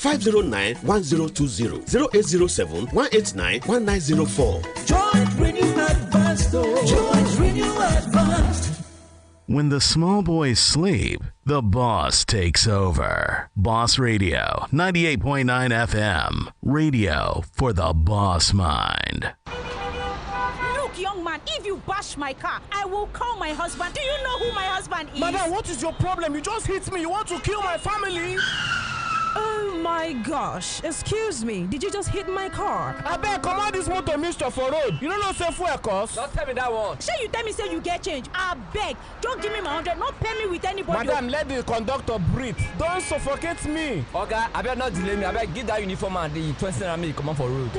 509-1020, 0807-189-1904. Joint Renew Advanced. Joint Renew Advanced. When the small boys sleep, the boss takes over. Boss Radio, 98.9 FM. Radio for the boss mind. Look, young man, if you bash my car, I will call my husband. Do you know who my husband is? Madam, what is your problem? You just hit me. You want to kill my family? Oh my gosh, excuse me, did you just hit my car? I beg, come on this motor mister for road. You don't know say fuel cost? Don't tell me that one. Say you tell me say you get change. I beg, don't give me my 100, not pay me with anybody. Madam, let the conductor breathe. Don't suffocate me. Okay, I better not delay me. I better give that uniform and the 20 and me come on for road.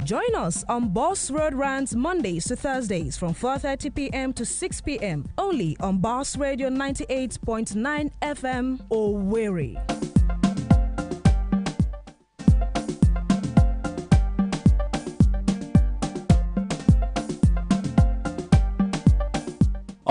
Join us on Boss Road Rants Mondays to Thursdays from 4:30 p.m. to 6 p.m. only on Boss Radio 98.9 FM Owerri.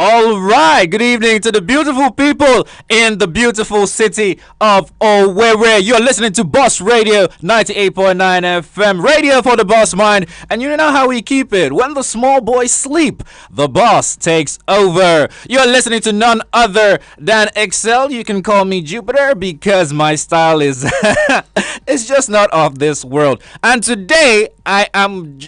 All right, good evening to the beautiful people in the beautiful city of Owerri. You're listening to Boss Radio 98.9 FM, radio for the boss mind. And you know how we keep it. When the small boys sleep, the boss takes over. You're listening to none other than Excel. You can call me Jupiter because my style is it's just not of this world. And today I'm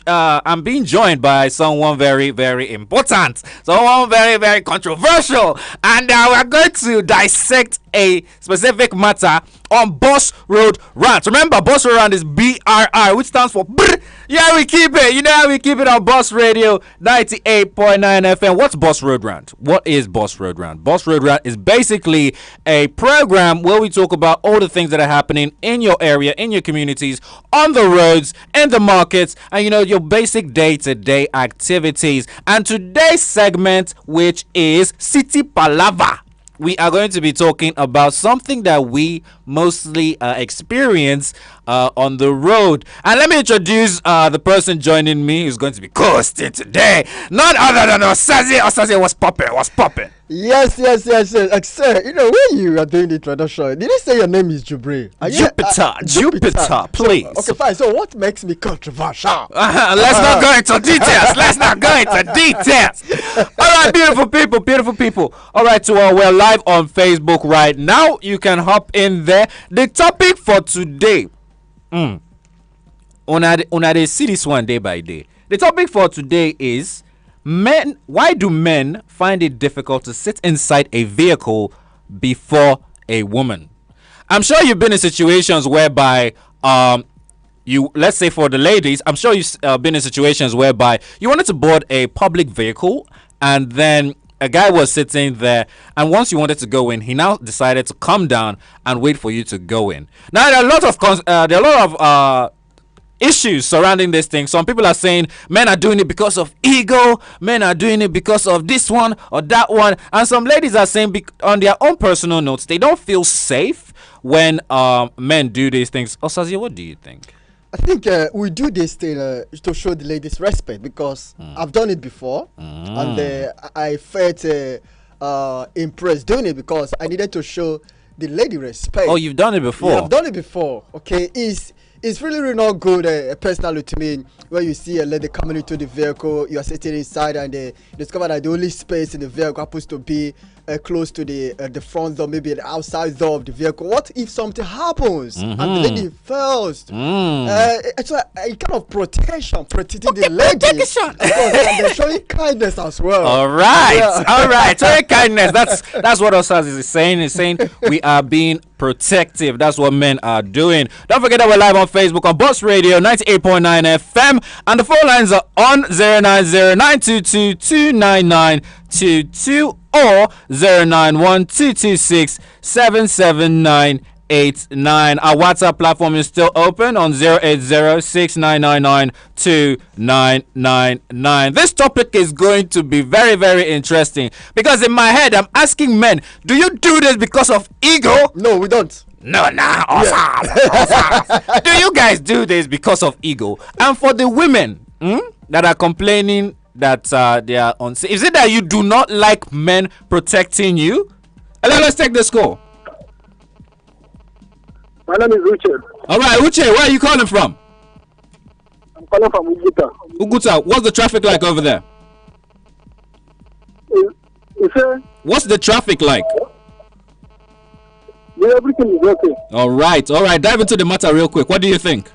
being joined by someone very, very important, someone very, very controversial, and we're going to dissect a specific matter on Boss Road Rant. Remember, Boss Road Rant is BRR, which stands for brr. Yeah, we keep it. You know how we keep it on Boss Radio 98.9 FM. What's Boss Road Rant? What is Boss Road Rant? Boss Road Rant is basically a program where we talk about all the things that are happening in your area, in your communities, on the roads, in the markets, and your basic day-to-day activities. And today's segment, which is City Palava, we are going to be talking about something that we mostly experience on the road. And let me introduce the person joining me who's going to be co-hosting today. None other than Osaze. Osaze, what's popping? Yes. Sir, when you are doing the introduction, did you say your name is Jupiter, please. Okay, fine. So what makes me controversial? Let's not go into details. All right, beautiful people. All right, we're live on Facebook right now. You can hop in there. The topic for today, they see this one day by day. The topic for today is men. Why do men find it difficult to sit inside a vehicle before a woman? I'm sure you've been in situations whereby let's say for the ladies, I'm sure you've been in situations whereby you wanted to board a public vehicle and then a guy was sitting there, and once you wanted to go in, he now decided to come down and wait for you to go in. Now there are a lot of issues surrounding this thing. Some people are saying men are doing it because of ego, men are doing it because of this one or that one, and some ladies are saying on their own personal notes they don't feel safe when men do these things. Osazie, what do you think? I think we do this thing to show the ladies respect, because I've done it before, and I felt impressed doing it because I needed to show the lady respect. Oh, you've done it before? Yeah, I've done it before. Okay, it's really not good personally to me when you see a lady coming into the vehicle, you are sitting inside and they discover that the only space in the vehicle happens to be close to the front door, maybe the outside door of the vehicle. What if something happens and the lady falls? It's a kind of protecting the lady. And they're showing kindness as well. All right. Showing kindness. That's what Osaz is saying. He's saying we are being protective. That's what men are doing. Don't forget that we're live on Facebook on Boss Radio 98.9 FM, and the phone lines are on 090-922-29922 or 091-226-77989. Our WhatsApp platform is still open on 080-6999-2999. This topic is going to be very, very interesting, because in my head I'm asking men, do you do this because of ego? No, we don't. Awesome. Do you guys do this because of ego? And for the women that are complaining that they are unsafe, is it that you do not like men protecting you? Hello, let's take this call. My name is Uche. All right, Uche, where are you calling from? I'm calling from Uguta. Uguta, what's the traffic like over there? What's the traffic like? Yeah, everything is okay. All right. Dive into the matter real quick. What do you think?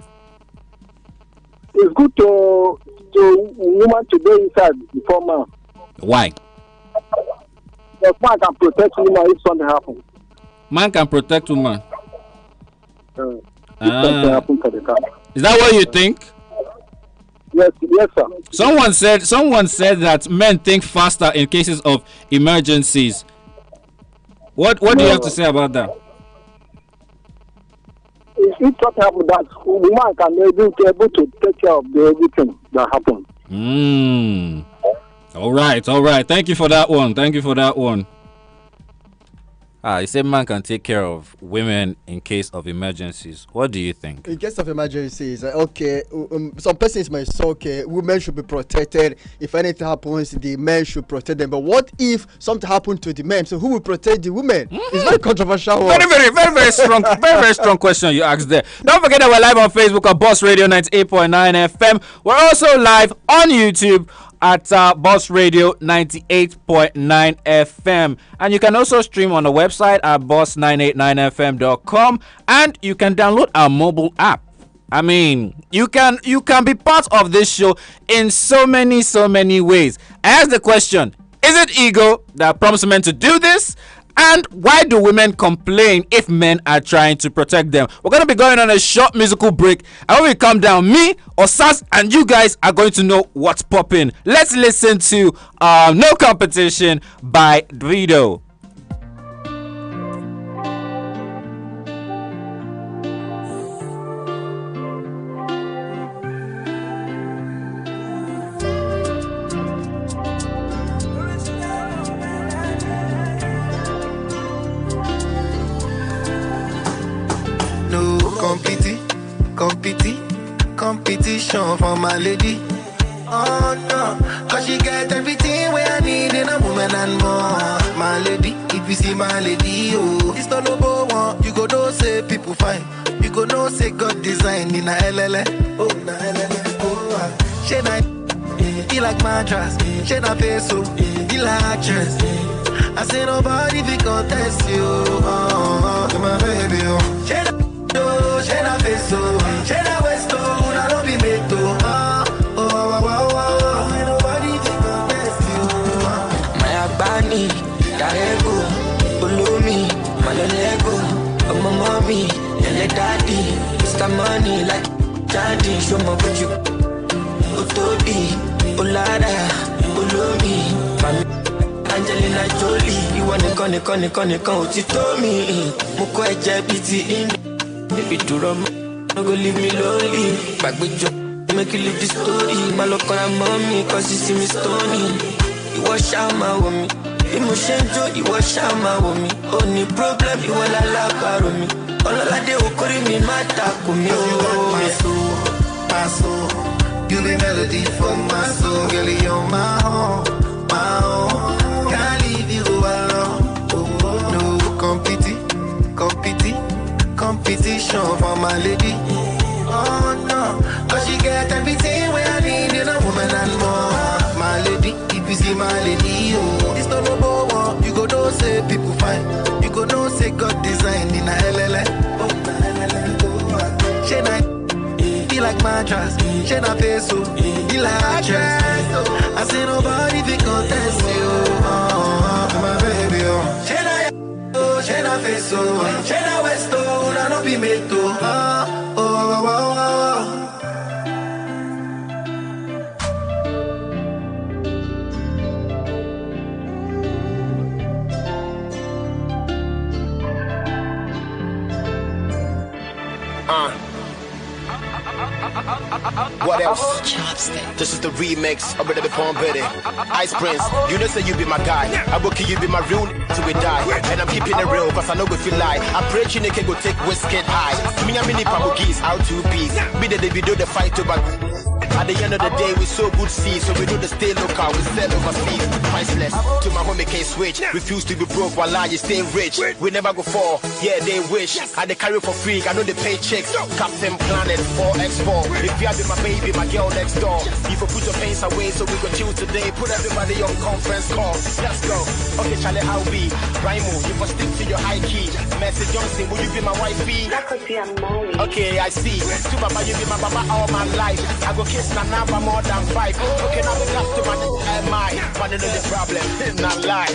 It's good to woman to go inside before man. Why? Because man can protect woman if something happens. Man can protect woman. If something happens to the car. Is that what you think? Yes, sir. Someone said that men think faster in cases of emergencies. What do you have to say about that? If something happens, that woman can be able to take care of everything that happens. All right. Thank you for that one. You say man can take care of women in case of emergencies. What do you think? In case of emergencies, okay, some persons might say, okay, women should be protected. If anything happens, the men should protect them. But what if something happened to the men? So who will protect the women? It's very controversial. Very strong, very strong question you asked there. Don't forget that we're live on Facebook at Boss Radio 98.9 FM. We're also live on YouTube at Boss Radio 98.9 FM, and you can also stream on the website at boss989fm.com, and you can download our mobile app. I mean, you can be part of this show in so many ways. I ask the question: is it ego that prompts men to do this? And why do women complain if men are trying to protect them? We're going to be going on a short musical break. And when we come down, me, Osas, and you guys are going to know what's popping. Let's listen to No Competition by Davido. Competition for my lady. Oh no, cause she get everything where I need in a woman and more. My lady, if you see my lady, oh, it's not no one. You go know say people fine. You go know say God design in a LLA. Oh, na LLA. Oh, she na he like mattress. She na peso, he like actress. I say nobody be contest you. Oh, my baby, oh. She na peso, she na westo. Darego, Ulumi, Malolego, Mommy, Ele Daddy, Mr. Money, like Daddy, show my what you Utobi, Ulada, Ulumi, Angelina Jolie, you want to con, you told me, Muko JBT in, baby, to rum, no go leave me lonely, back with you, make you live the story, Malokona mommy, cause you see me stony, you wash out my woman. Emotion, you wash out my woman. Only problem, you will allow me. All I do, carry me, my talk with me. My soul, you be melody for my soul, girl, you're my home. Can't leave you alone. No competition for my lady. Oh no, cause she get everything where I need in a woman and more. My lady, if you see my lady, oh, it's not no one. You go know say people fine. You go know say God design in a LLA. Oh, she na he like mattress. She na peso, he like actress. I say nobody be contest you. Oh, my baby, oh. She na peso, she na westo, na no be meto. What else? This is the remix of the Palm Betty. Ice Prince, you know say you be my guy. I will kill you be my real till we die. And I'm keeping it real cause I know if you lie. I pray you can go take whiskey high. Me and mini pamugis out 2 piece. Be the video the fight to back. At the end of the day, we so good see, so we do the stay local, we sell overseas. Priceless. To my homie can't switch. Refuse to be broke while I stay rich. We never go fall, yeah, they wish. I they carry for free, I know they pay checks. Captain Planet 4x4. If you have been my baby, my girl next door. If you put your pains away, so we go chill today. Put everybody on conference call. Let's go. Okay, Charlie, how be? Rhymo, you must stick to your high key. Mercy Johnson, will you be my wifey? Okay, I see. To Baba, you be my Baba all my life. I go kiss Nana for more than 5. Okay, now we got to my but you know the problem, not lie.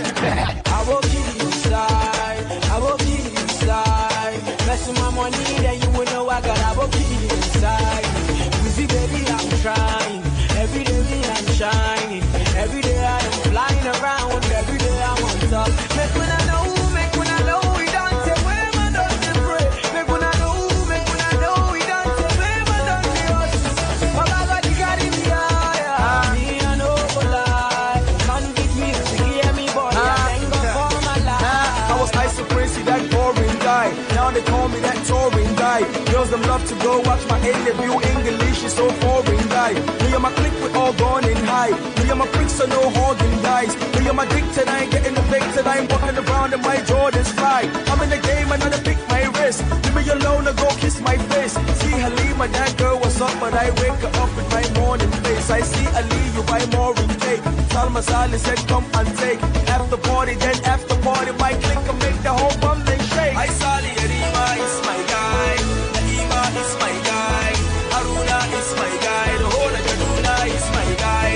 I will keep you inside. I will keep you inside. Messing my money, then you will know I got. I will keep you inside. Wizzy baby, I'm trying. Every day me I'm shining. Every day I am flying around. Every day I'm on top. Make when I know we don't say where man don't they pray. Make when I know we don't say where man don't they hustle. Baba got the carry me higher. Me I know go lie. Can't get me to hear me, boy. I thank God for my life. I was nice to Prince, that boring guy. Now they call me that touring guy. Girls them love to go watch my A-level English is so foreign guy. Me and my clique we all gone in high. Me and my freaks so no holding guys. Me and my addicted, I ain't getting evicted. I ain't walking around in my Jordans fly. I'm in the game and I pick my wrist. Leave me alone and go kiss my face. See Halima, that girl was up, but I wake her up with my morning face. I see Ali, you buy more in cake. Salma Salih said come and take. After party, then after party, my clique can make the whole bum then shake. I Salih, Halima is my guy. Halima is my guy. Haruna is my guy. The whole of Kaduna is my guy.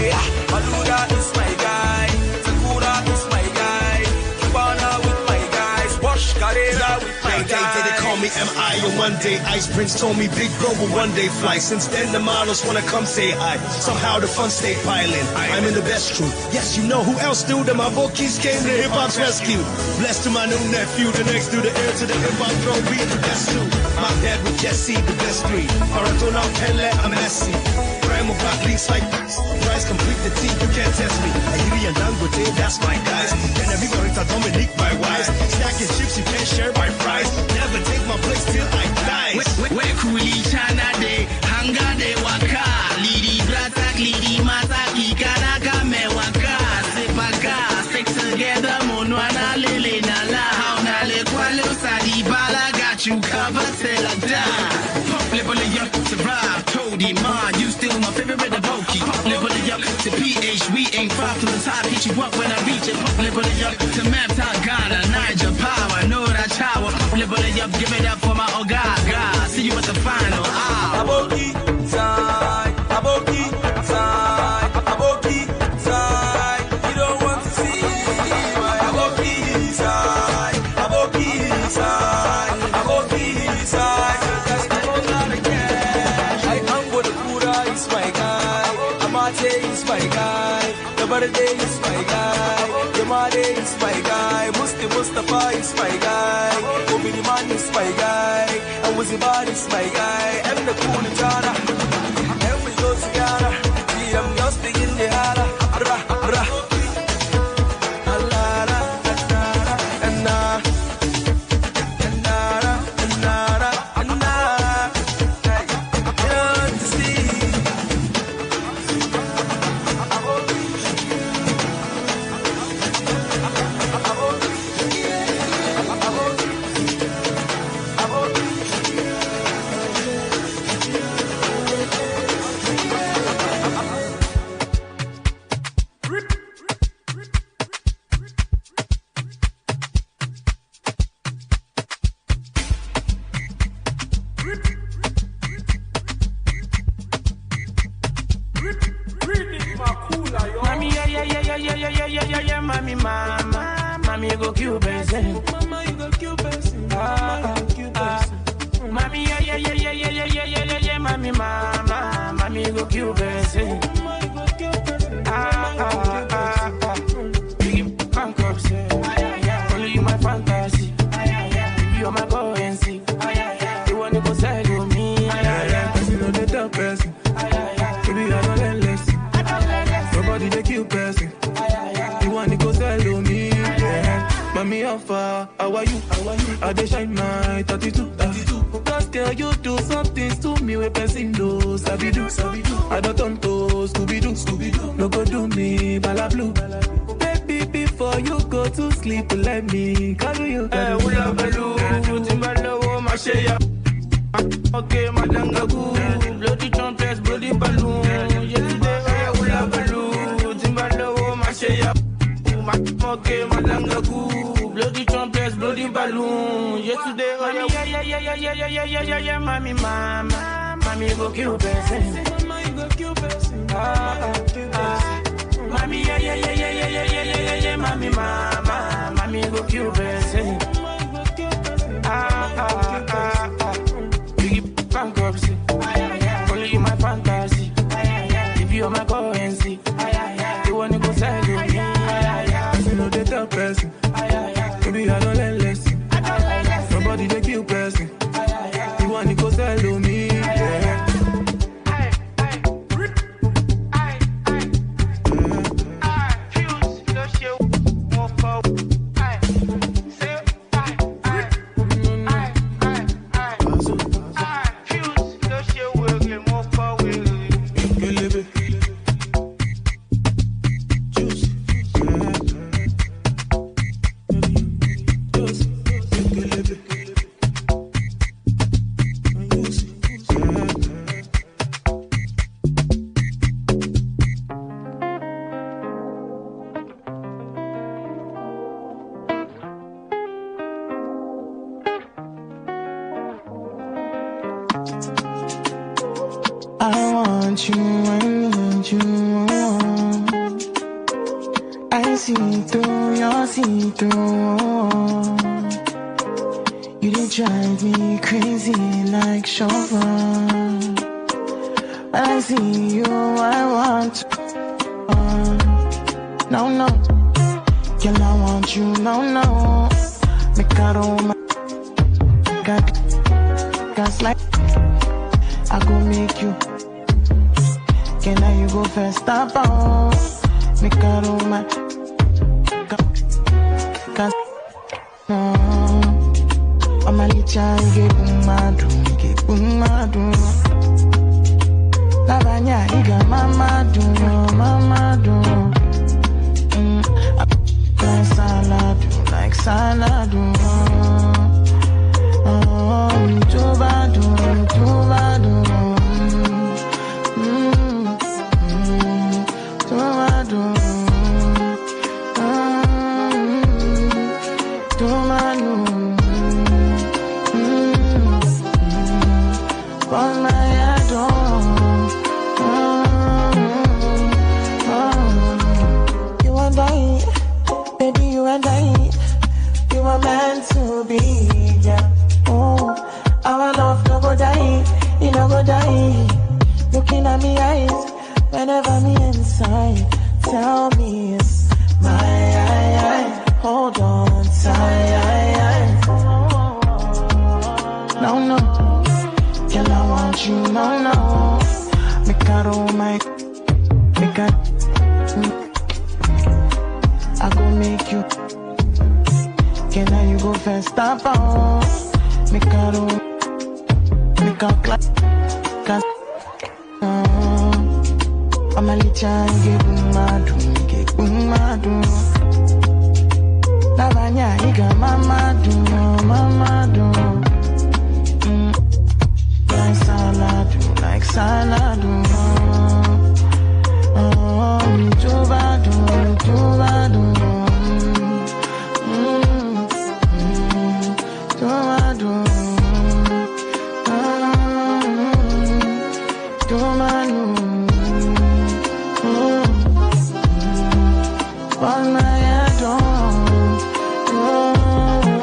Maluda is my guy. Sakura is my guy. Cubana with my guys. Wash Carrera with my guys. They call me M.I. and one day Ice Prince told me big bro will one day fly. Since then the models wanna come say hi. Somehow the fun stay piling. I'm in the best crew. Yes, you know who else do them. My bookies came to hip hop's rescue. Blessed to my new nephew, the next to the heir to the hip hop throne, be the best too. My dad with Jesse, the best breed. Maradona, Pele, I'm Messi. Prime of black leagues like Price complete the team, you can't test me. Ayiri and Dangote, that's my guys. And everybody to Dominique, my wise. Stacking chips, you can't share my fries. Never take my place till I die. Where Kuli Chana de Hanga de Waka, Lidi Bratak, Lidi Mataki, Kanaka me Waka, Sepaka, stick together, Monwana Lele Nala, Hauna Le Qualo Sadi Bala, got you covered, till I die. Pop level up to Rob, Cody, Man, you still my favorite Voki. Pop level up to PH, we ain't far from the top, hit you up when I reach it. Pop level up to Mapta, Ghana, Niger, Power, know that chower. Pop level up, give it up for my Ogaga. See you at the final. Aboki side, Aboki side, Aboki side. You don't want to see my Aboki side, Aboki side, Aboki side. That's the whole lot of cash. I am with the Kura is my guy, Amate is my guy, the birthday is my guy, Yamade is my guy, Mustafa is my guy, Obini Man is my guy, and Wuzibar is my guy, and the cool Jana, and we go together. See, I'm just in the hala, Mommy, you go kill person. Mama, you go kill person. Mama, you go kill person. Mommy, yeah, mommy, mommy, you go kill person. Mama, you go kill person. Big punk up, say. Only you my fantasy. You are my currency. You want to go sell to me. Cause you know the top person. Baby, I don't let less. Nobody they kill person. You want to go sell to me. Mommy, how far? How are you? I dey shine my 32. Cause girl, you do something to me with person do. Sabi do. I don't turn to Scooby-Doo. No go do me, bala blue. Baby, before you go to sleep, let me cuddle you. Hey, ula balu, timbalo, ma sheya. Okay, madanga goo. Bloody trumpets, bloody balloon. Yesterday, hey, ula balu, timbalo, ma sheya. Okay, madanga goo. Bloody trumpets, bloody balloon. Yesterday, oh yeah, mommy, mama. Mommy go kill person. Mommy, yeah, mommy, mama. Mommy go kill person. Biggie bankruptcy. Only you my fantasy. If you are my currency, you wanna go sell you me. You know they tell person. Maybe I don't let listen. Nobody they kill person. You wanna go sell you me. You did drive me crazy like chauffeur. When I see you, I want to. No, girl, I want you, no. Make out all my gas like I go make you. Can I you go first? Stop on. Make out all my gas. I'm a little get boom. La bagna, iga mama do. Like salad. Tubado. Meant to be, yeah. Oh, our love no go die, it no go die. Looking at me eyes, whenever me inside, tell me it's my hold on tight. No, girl, I want you, no. Make out all my, I go make you. Can I you go first? Stop on. Make out class. I'm a little get boom. La bagna, iga mama do. Like salad. Tubado. Oh,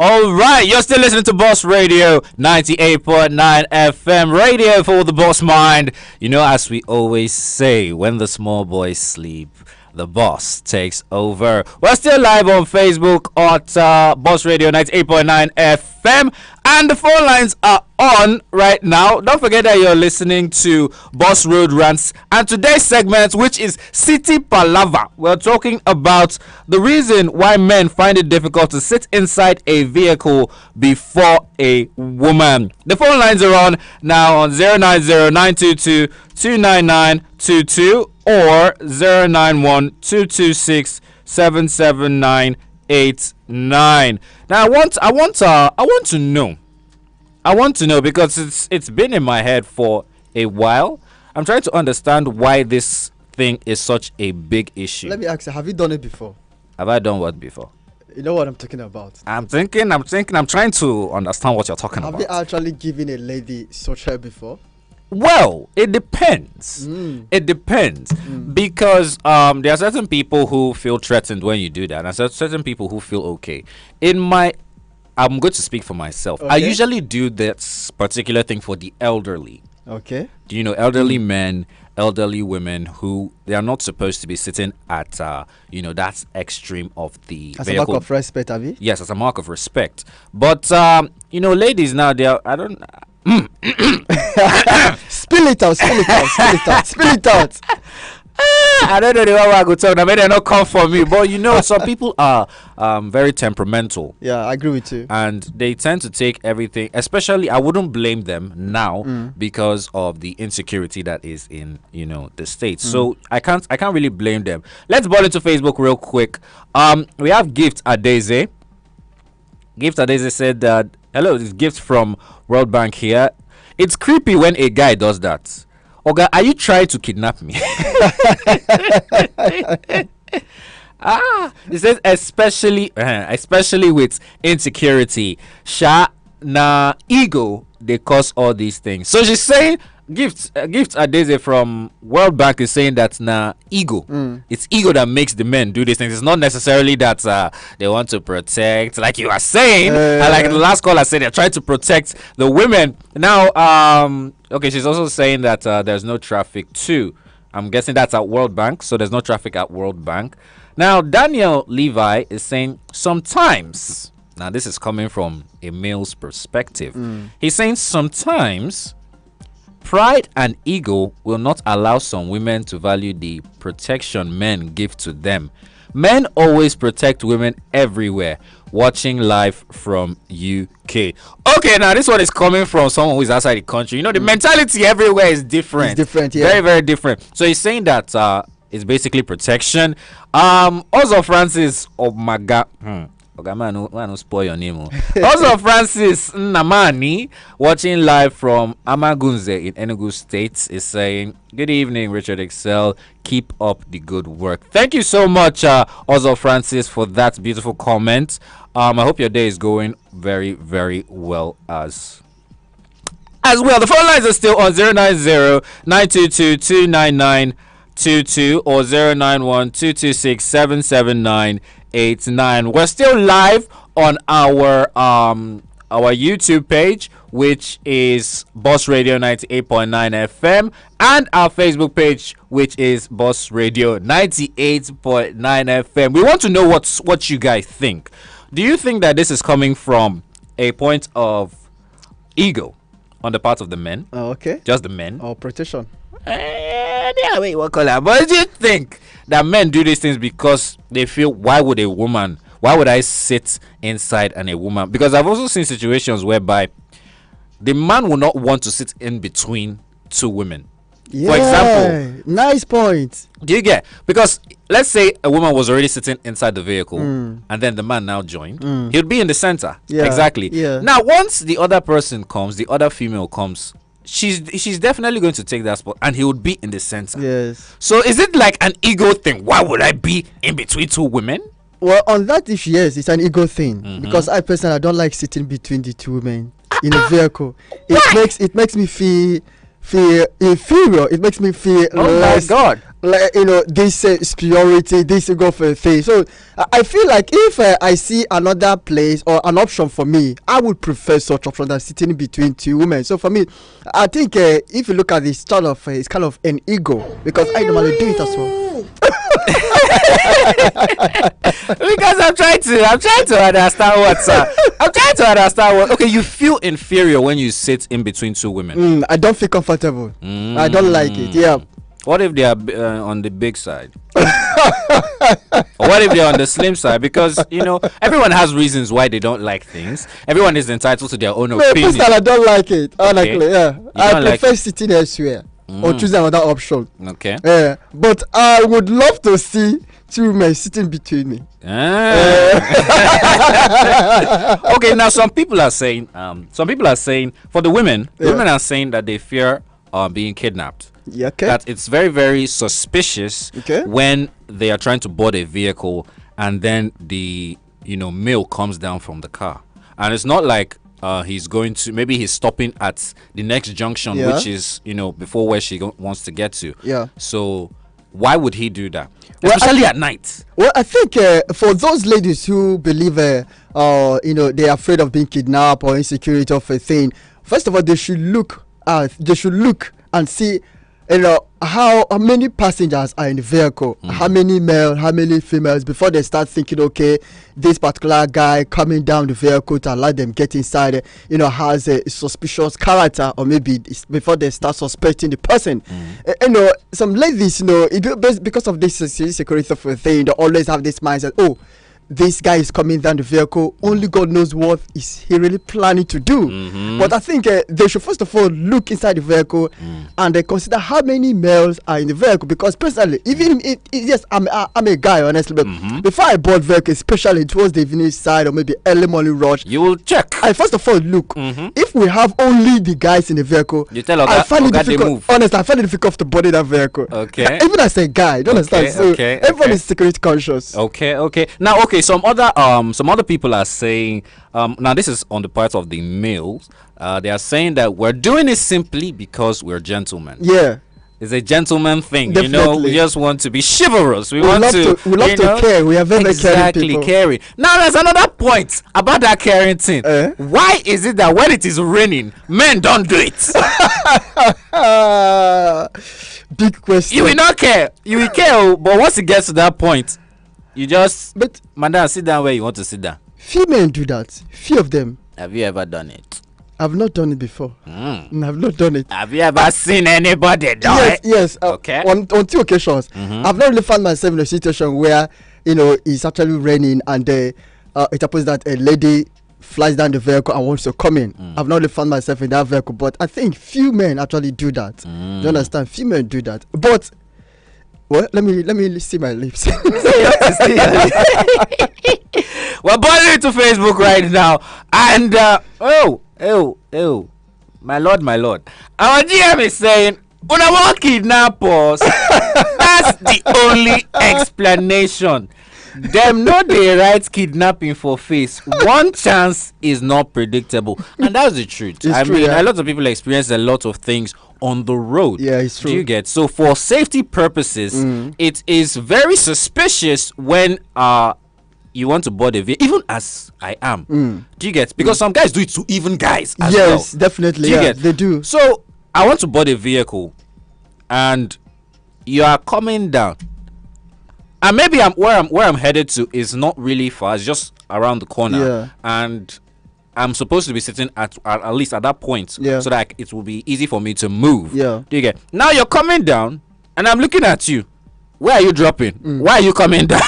All right, you're still listening to Boss Radio 98.9 FM, radio for the boss mind. You know, as we always say, when the small boys sleep, the boss takes over. We're still live on Facebook at Boss Radio 98.9 FM, and the phone lines are on right now. Don't forget that you're listening to Boss Road Rants, and today's segment, which is City Palava, we're talking about the reason why men find it difficult to sit inside a vehicle before a woman. The phone lines are on now on 090-922-29922 or 091-226-77989. Now I want to know because it's been in my head for a while. I'm trying to understand why this thing is such a big issue. Let me ask you, have you done it before? Have I done what before? You know what I'm talking about. I'm trying to understand what you're talking about. Have you actually given a lady such hair before? Well, it depends. It depends because there are certain people who feel threatened when you do that, and certain people who feel okay. I'm going to speak for myself. I usually do this particular thing for the elderly. Okay. Do you know elderly men, elderly women who they are not supposed to be sitting at that extreme of the as vehicle. a mark of respect, have you? Yes, as a mark of respect. But ladies now, they are, I don't. Spill it out. I don't know the way I go talk. Now, maybe they not come for me, but some people are very temperamental. Yeah, I agree with you. And they tend to take everything. Especially, I wouldn't blame them now because of the insecurity that is in the States. So I can't really blame them. Let's ball into Facebook real quick. We have Gift Adeze. Gift Adeze said that hello, this Gift from World Bank here. It's creepy when a guy does that. Oga, are you trying to kidnap me? It says especially with insecurity. Na ego they cause all these things. So she's saying Gift Adeze from World Bank is saying that ego. It's ego that makes the men do these things. It's not necessarily that they want to protect, like you are saying. Like the last call I said, they're trying to protect the women. Now, okay, she's also saying that there's no traffic too. I'm guessing that's at World Bank, so there's no traffic at World Bank. Now, Daniel Levi is saying sometimes. Now, this is coming from a male's perspective. He's saying sometimes pride and ego will not allow some women to value the protection men give to them. Men always protect women everywhere. Watching live from UK. Okay, now this one is coming from someone who is outside the country. The mentality everywhere is different. It's different, yeah. Very, very different. So he's saying that it's basically protection. Also, Francis Omaga. Okay, man, no spoil your name. Also, Francis Namani, watching live from Amagunze in Enugu State, is saying, "Good evening, Richard Excel. Keep up the good work." Thank you so much, also Francis, for that beautiful comment. I hope your day is going very, very well as well. The phone lines are still on 090-922-29922 or 091-226-77989. We're still live on our YouTube page, which is Boss Radio 98.9 FM, and our Facebook page, which is Boss Radio 98.9 FM. We want to know what you guys think. Do you think that this is coming from a point of ego on the part of the men? Oh, okay. Just the men? Or protection? Yeah, wait, what color? But do you think that men do these things because they feel, why would I sit inside and a woman? Because I've also seen situations whereby the man will not want to sit in between two women. Yeah, for example, nice point. Do you get? Because let's say a woman was already sitting inside the vehicle and then the man now joined. He'd be in the center. Yeah, exactly. Yeah. Now, once the other person comes, the other female comes, she's definitely going to take that spot and he would be in the center. Yes. So is it like an ego thing? Why would I be in between two women? Well, on that issue, yes, it's an ego thing. Because I personally don't like sitting between the two women in a vehicle. It makes me feel inferior. It makes me feel oh less. My God. like this superiority, this go for a thing. So I feel like if I see another place or an option for me, I would prefer such option than sitting between two women. So for me, I think if you look at this sort of it's kind of an ego, because I normally do it as well. Because I'm trying to understand I'm trying to understand what. Okay, you feel inferior when you sit in between two women. I don't feel comfortable. I don't like it. Yeah. What if they are on the big side? Or what if they're on the slim side? Because everyone has reasons why they don't like things. Everyone is entitled to their own opinion. Personally, I don't like it. Honestly, yeah. I prefer like sitting elsewhere or choosing another option. Okay. Yeah, but I would love to see two men sitting between me. Okay, now some people are saying for the women, women are saying that they fear being kidnapped. Yeah, okay. That it's very, very suspicious when they are trying to board a vehicle and then the male comes down from the car, and it's not like he's going to, maybe he's stopping at the next junction, which is before where she wants to get to. Yeah. So why would he do that, especially at night? Well, I think for those ladies who believe they're afraid of being kidnapped or insecurity of a thing, first of all, they should look and see how many passengers are in the vehicle, how many male, how many females, before they start thinking, okay, this particular guy coming down the vehicle to allow them get inside has a suspicious character, or maybe before they start suspecting the person. Some ladies, because of this security of a thing, they always have this mindset, oh, this guy is coming down the vehicle, only God knows what is he really planning to do. But I think they should first of all look inside the vehicle and they consider how many males are in the vehicle, because personally, even yes, I'm a guy, honestly, but before I board vehicle, especially towards the evening side or maybe early morning rush, you will check. I first of all look. If we have only the guys in the vehicle, you tell I find it difficult. Honestly, I find it difficult to board that vehicle. Okay. Even as a guy, you understand? So everyone is security conscious. Okay. Now, some other people are saying, now this is on the part of the males, they are saying that we're doing it simply because we're gentlemen. Yeah. It's a gentleman thing. Definitely. We just want to be chivalrous. We love to care. We are very caring people. Caring. Now there's another point about that caring thing. Why is it that when it is raining, men don't do it? Big question. You will not care. You will care, but once it gets to that point, you just, madam, sit down where you want to sit down. Few men do that. Few of them. Have you ever done it? I've not done it before. I've not done it. Have you ever seen anybody do it? Yes. Okay. On 2 occasions. I've not really found myself in a situation where it's actually raining and it happens that a lady flies down the vehicle and wants to come in. I've not really found myself in that vehicle, but I think few men actually do that. Do you understand? Few men do that, but. Well, let me see my lips. We're boiling into Facebook right now, and my lord, our GM is saying, "Una want kidnap us." That's the only explanation. Them know they write kidnapping for face. One chance is not predictable, and that's the truth. A lot of people experience a lot of things on the road. Yeah, it's true. Do you get? So for safety purposes, it is very suspicious when you want to board a vehicle, even as I am. Do you get? Because some guys do it to even guys as well. Yes, definitely. Do you get? They do. So I want to board a vehicle, and you are coming down. And maybe where I'm headed to is not really far. It's just around the corner, and I'm supposed to be sitting at least at that point, so that it will be easy for me to move. Yeah. Do you get? Now you're coming down, and I'm looking at you. Where are you dropping? Why are you coming down?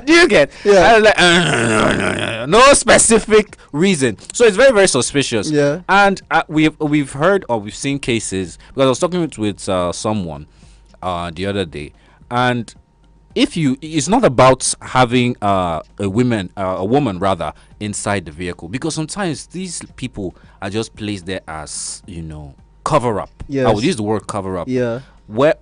Do you get? Yeah. I was like, no specific reason. So it's very, very suspicious. Yeah. And we've heard or we've seen cases, because I was talking with someone the other day, and it's not about having a woman rather inside the vehicle, because sometimes these people are just placed there as cover up. Yes. I would use the word cover up. Yeah. Where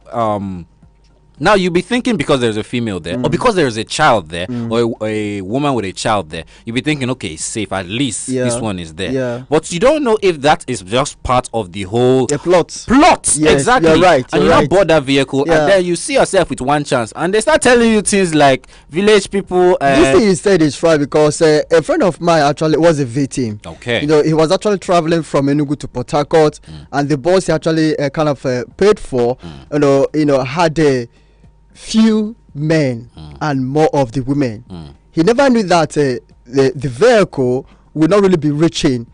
Now you'll be thinking because there's a female there, or because there's a child there, or a woman with a child there, you'll be thinking, okay, it's safe. At least this one is there. Yeah. But you don't know if that is just part of the whole plot. Yes, exactly. You're right. And you not board that vehicle, and then you see yourself with one chance, and they start telling you things like village people. This thing you said is right, because a friend of mine actually was a victim. Okay. He was actually traveling from Enugu to Port Harcourt, and the boss he actually kind of paid for, had a few men and more of the women. He never knew that the vehicle would not really be reaching,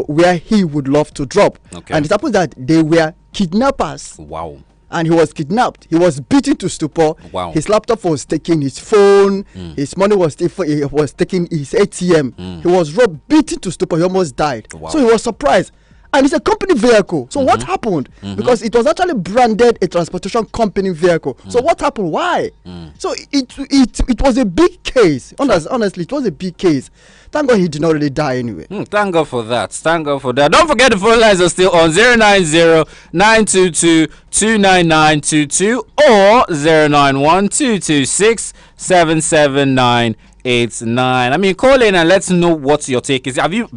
where he would love to drop. Okay. And it happened that they were kidnappers. Wow. And he was kidnapped. He was beaten to stupor. Wow. His laptop was taken, his phone, his money was taken, he was taking his ATM. He was robbed, beaten to stupor. He almost died. Wow. So he was surprised. And it's a company vehicle. So what happened? Because it was actually branded a transportation company vehicle. So what happened? Why? So it was a big case. Honestly, it was a big case. Thank God he did not really die anyway. Thank God for that. Thank God for that. Don't forget the phone lines are still on 090-922-29922 or 091-226-77989. I mean, call in and let's know what your take is. Have you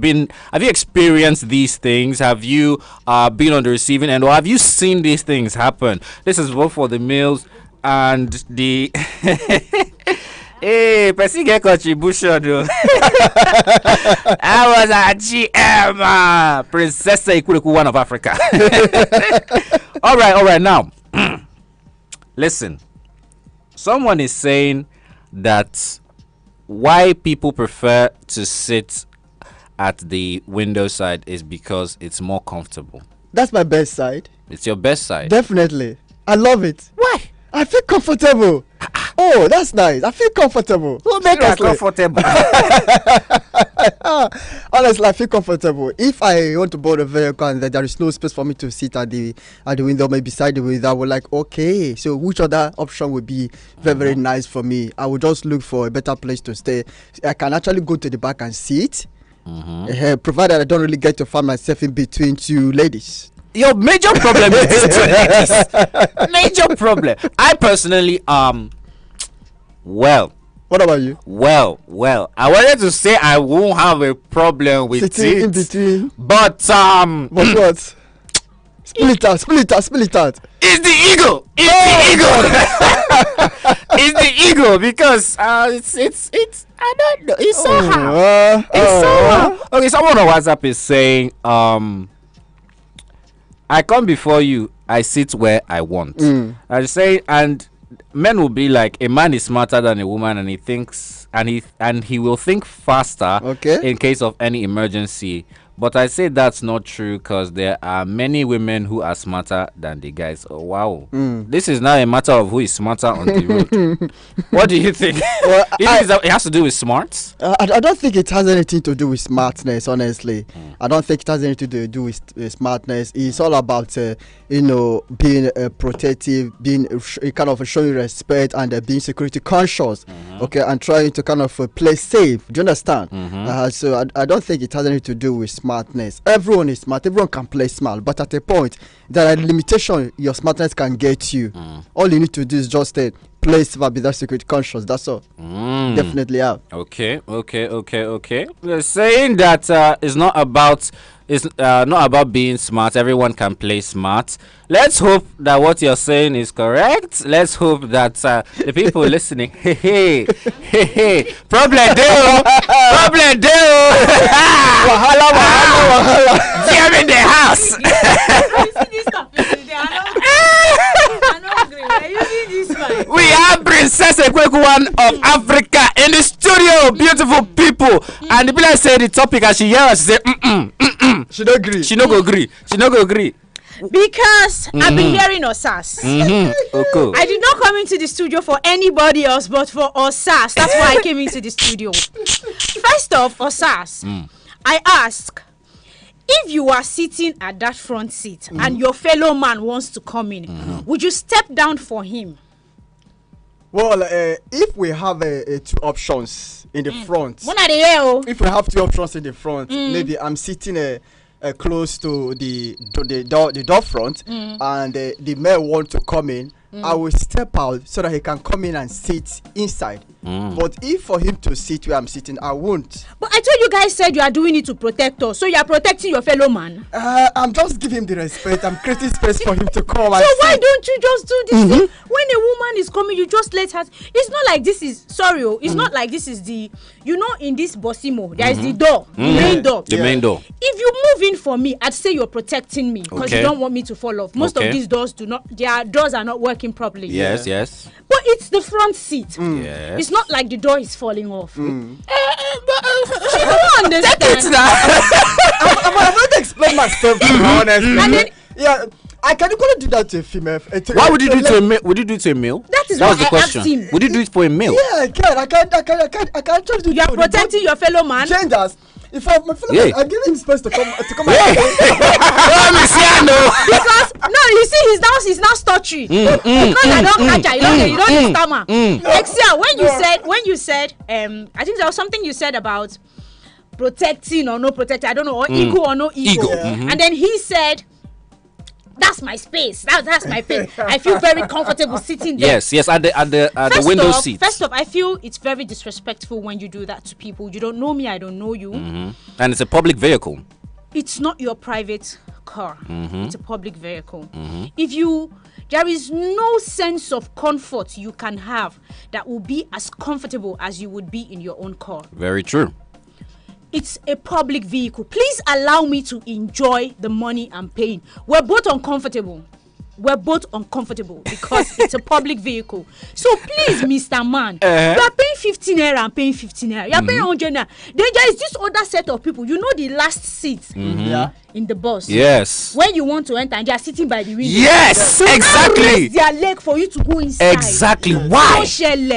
experienced these things? Have you been on the receiving end, or have you seen these things happen? This is both for the males and the hey, person get contribution though. I was a GM, Princess Ikuleku, one of Africa. all right now. Listen, someone is saying that why people prefer to sit at the window side is because it's more comfortable. That's my best side. It's your best side. Definitely. I love it. Why? I feel comfortable. Oh, that's nice. I feel comfortable. Who make us comfortable? Honestly, I feel comfortable. If I want to board a vehicle and there is no space for me to sit at the window, maybe beside the window, I would like, okay, so which other option would be very nice for me? I would just look for a better place to stay. I can actually go to the back and sit, provided I don't really get to find myself in between two ladies. Your major problem is these two ladies. Major problem. I personally, well. What about you? Well. I wanted to say I won't have a problem with sitting it. in between. But what? Spill it out. It's the ego. It's the ego because it's I don't know. It's so hard. Okay, someone on WhatsApp is saying I come before you, I sit where I want. I say, and men will be like, a man is smarter than a woman, and he thinks, and he will think faster in case of any emergency. But I say that's not true because there are many women who are smarter than the guys. Oh, wow. This is now a matter of who is smarter on the road. What do you think? Well, it has to do with smarts? I don't think it has anything to do with smartness, honestly. I don't think it has anything to do with smartness. It's all about, being protective, being kind of showing respect and being security conscious, and trying to kind of play safe. Do you understand? So I don't think it has anything to do with smartness. Everyone is smart. Everyone can play smart, but at a point there are limitations your smartness can get you. All you need to do is just play safe, be that security conscious. That's all. Definitely have. Okay. We're saying that it's not about being smart. Everyone can play smart. Let's hope that what you're saying is correct. Let's hope that the people listening, hey, problem deal. Wahala. Jam in the house. We have Princess Ekweku of Africa in the studio. Beautiful people. And the people say the topic as she hears, she say, She don't agree. She no go agree. Because I've been hearing Osas. Okay. I did not come into the studio for anybody else but for Osas. That's why I came into the studio. First off, Osas, I ask, if you are sitting at that front seat and your fellow man wants to come in, would you step down for him? Well, if we have two options in the front, if we have two options in the front, maybe I'm sitting close to the door front, and the men want to come in, I will step out so that he can come in and sit inside. But if for him to sit where I'm sitting, I won't. But I told you guys said you are doing it to protect us, so you are protecting your fellow man. I'm just giving him the respect. I'm creating space for him to come. So why don't you just do this thing? When a woman is coming, you just let her. It's not like this is it's not like this is the in this bossimo there is the door, the main door. The main door. If you move in for me, I'd say you're protecting me because you don't want me to fall off. Most of these doors their doors are not working properly. Yes. But it's the front seat. Yes. It's not like the door is falling off. You don't understand. I'm going to explain myself, to be honest. And then, I can equally do that to a female. Why would you do it to a male? Would you do it to a male? That was the question. Would you do it for a male? Yeah, I can. I can actually do it. You are protecting your fellow man. Genders. If my fellow man, I'm giving him space to come. Because you see, he's now stuttery. Because I don't catch her. You don't stammer. Exia, when you said I think there was something you said about protecting or no protecting. I don't know, or ego or no ego. And then he said, that's my space. That's my space. I feel very comfortable sitting there. Yes, at the window seat. First off, I feel it's very disrespectful when you do that to people. You don't know me, I don't know you. And it's a public vehicle. It's not your private car. It's a public vehicle. There is no sense of comfort you can have that will be as comfortable as you would be in your own car. Very true. It's a public vehicle. Please allow me to enjoy the money I'm paying. We're both uncomfortable because it's a public vehicle. So please, Mr. Man, you are paying 15 naira and paying 15 naira. You are paying 100 naira. Then there is this other set of people. You know the last seat in the bus. Yes. When you want to enter and they are sitting by the window. Yes, so exactly. Raise their leg for you to go inside. Exactly. Why?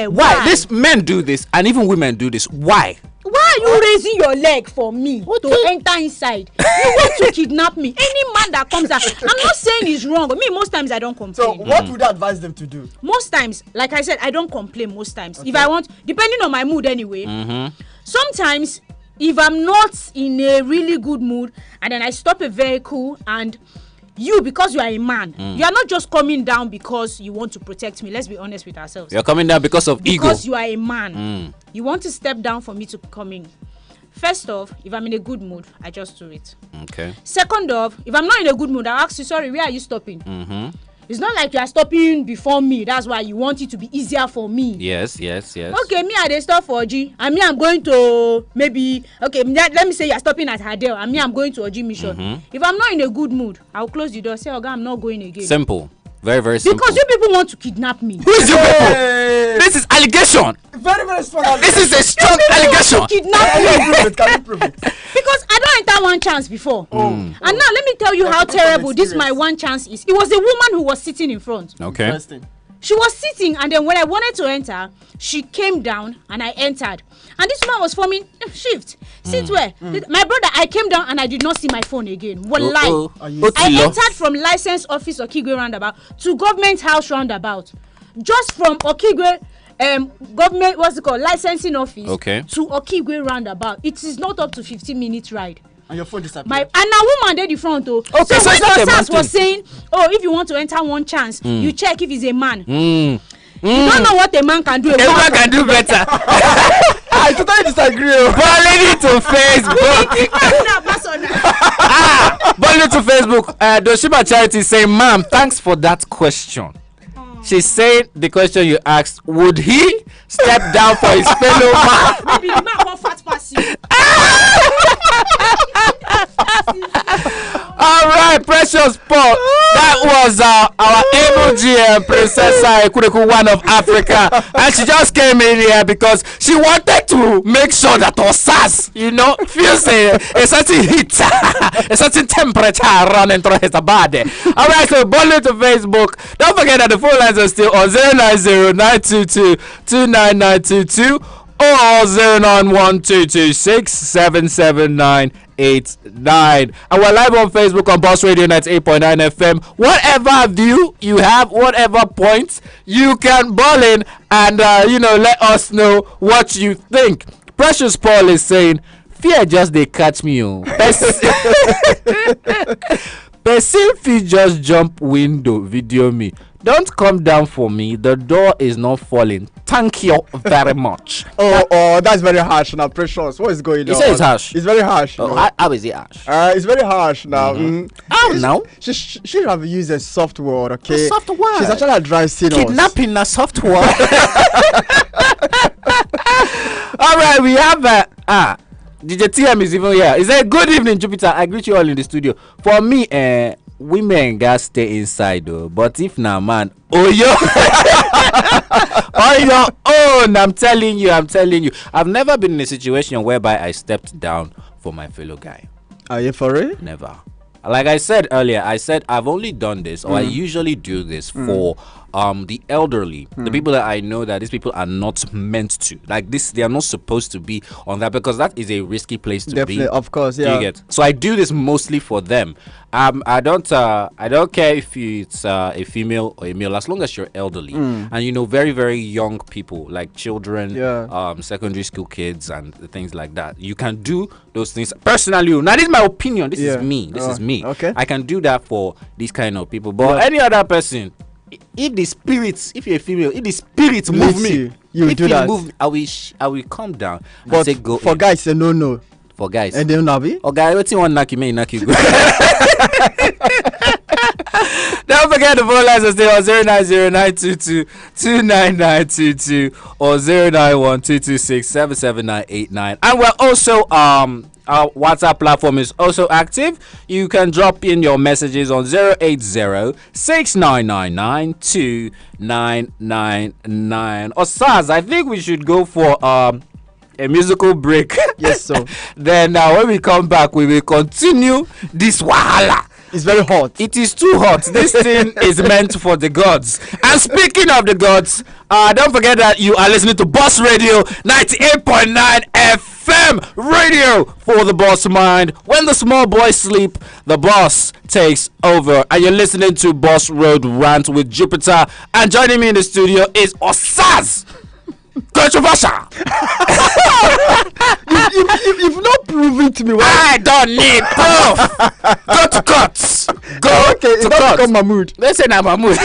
Why? These men do this and even women do this. Why? Why are you raising your leg for me to enter inside? You want to kidnap me? Any man that comes out, I'm not saying it's wrong, but me most times I don't complain. So what would you advise them to do? Most times, like I said, I don't complain most times. If I want, depending on my mood anyway. Sometimes, if I'm not in a really good mood, and then I stop a vehicle and because you are a man, you are not just coming down because you want to protect me. Let's be honest with ourselves. You're coming down because of ego. Because you are a man. You want to step down for me to come in. First off, if I'm in a good mood, I just do it. Okay. Second off, if I'm not in a good mood, I'll ask you, sorry, where are you stopping? It's not like you are stopping before me. That's why you want it to be easier for me. Yes. Okay, me, I dey stop for Oji. And me, I'm going to let me say you're stopping at Hadel. And me, I'm going to Oji mission. If I'm not in a good mood, I'll close the door. Say, okay, I'm not going again. Simple. Very, very simple. Because you people want to kidnap me. Who is you people? This is allegation. Very, very strong. This is a strong allegation. Kidnap me. Can you prove it? Because I don't enter one chance before. And now let me tell you how terrible this my one chance is. It was a woman who was sitting in front. Okay. She was sitting, and then when I wanted to enter, she came down and I entered. And this woman was forming shift. Sit where? My brother, I came down and I did not see my phone again. What lie? I entered from license office Okigwe roundabout to government house roundabout. Just from Okigwe government, what's it called? Licensing office to Okigwe roundabout. It is not up to 15-minute ride. And your phone disappeared. And a woman did the front. So when Osas was saying, if you want to enter one chance, you check if he's a man. You don't know what a man can do. A man can do better. I totally disagree. Balling it to Facebook. Balling it to Facebook. Doshiba Charity is saying, ma'am, thanks for that question. She's saying the question you asked, would he step down for his fellow man? Maybe the man won't fat pass you. All right, precious Paul. That was our able GM, Princess Ekureku, one of Africa. And she just came in here because she wanted to make sure that Osas, feels a certain heat, a certain temperature running through his body. All right, so ball it to Facebook. Don't forget that the phone lines are still on 090-922-29922 or 091-226-77989. And we're live on Facebook on Boss Radio 98.9 FM. Whatever view you have, whatever points, you can ball in and let us know what you think. Precious Paul is saying, fear just they catch me. Person person fit just jump window video me. Don't come down for me. The door is not falling. Thank you very much. Oh, that's very harsh now, Precious. What is going on? You say it's harsh. It's very harsh. How is it harsh? It's very harsh now. How now? She should have used a soft word, okay? A soft word. She's actually addressing us. Kidnapping a soft word. All right, we have DJ TM is even here. He said, "Good evening, Jupiter. I greet you all in the studio. For me, women guys stay inside though. But if now, man, on your own, I'm telling you. I've never been in a situation whereby I stepped down for my fellow guy. Are you for real? Never. Like I said earlier, I've only done this, or I usually do this for the elderly, the people that I know that these people are not meant to, like this, they are not supposed to be on that, because that is a risky place to be. Of course, yeah. You get? So I do this mostly for them. I don't care if it's a female or a male, as long as you're elderly and very, very young people like children, secondary school kids and things like that. You can do those things personally. Now this is my opinion. This is me. This is me. Okay. I can do that for these kind of people, but any other person, if the spirits, if you're a female, if the spirits move me, you do that. Move, I will calm down. But say go for in. guys, say no. For guys, and then Nabi. Oh, guy, what you want? Knock you, me, knock you. Go. Don't forget the phone lines are still on 09092229922 or 09122677989, and we're also our WhatsApp platform is also active. You can drop in your messages on 08069992999. Or SARS, I think we should go for a musical break. Yes, sir. Then when we come back, we will continue this wahala. It's very hot. It is too hot. This thing is meant for the gods. And speaking of the gods, don't forget that you are listening to Boss Radio 98.9 FM radio for the boss mind. When the small boys sleep, the boss takes over. And you're listening to Boss Road Rant with Jupiter. And joining me in the studio is Osaz. Controversial. You've not proven to me. I don't need proof. Go to courts. Go to courts. Mahmood. Let's say now Mahmood.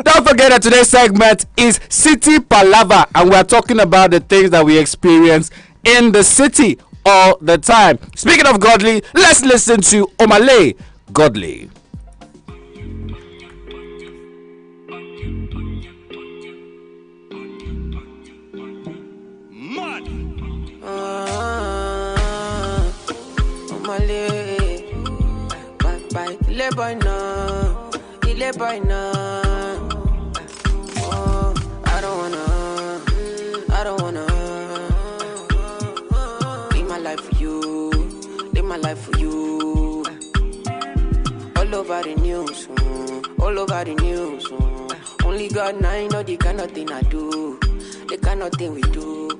Don't forget that today's segment is City Palava, and we're talking about the things that we experience in the city all the time. Speaking of godly, let's listen to Omale Godly. Boy now. Oh, I don't wanna live my life for you, all over the news, only God now know the kind of thing I do, the kind of thing we do.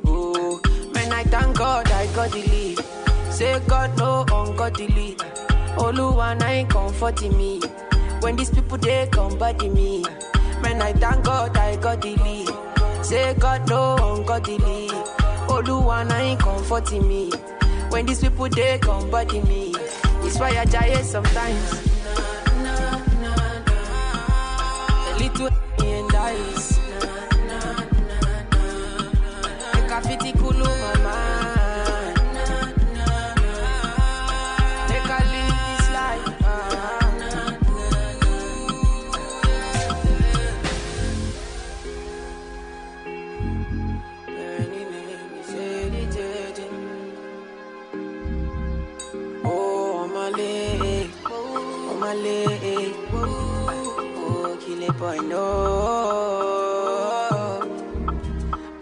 Man, I thank God I got the lead, say God no ungodly, Oluwa na ain't comforting me. When these people they come body me, man, I thank God I got the lead. Say God no ungodly, Oluwa na ain't comforting me. When these people they come body me, it's why I die sometimes. A little and dice. Make a fitty kulu mama. Make a live this life. Oh, kill it, boy, no.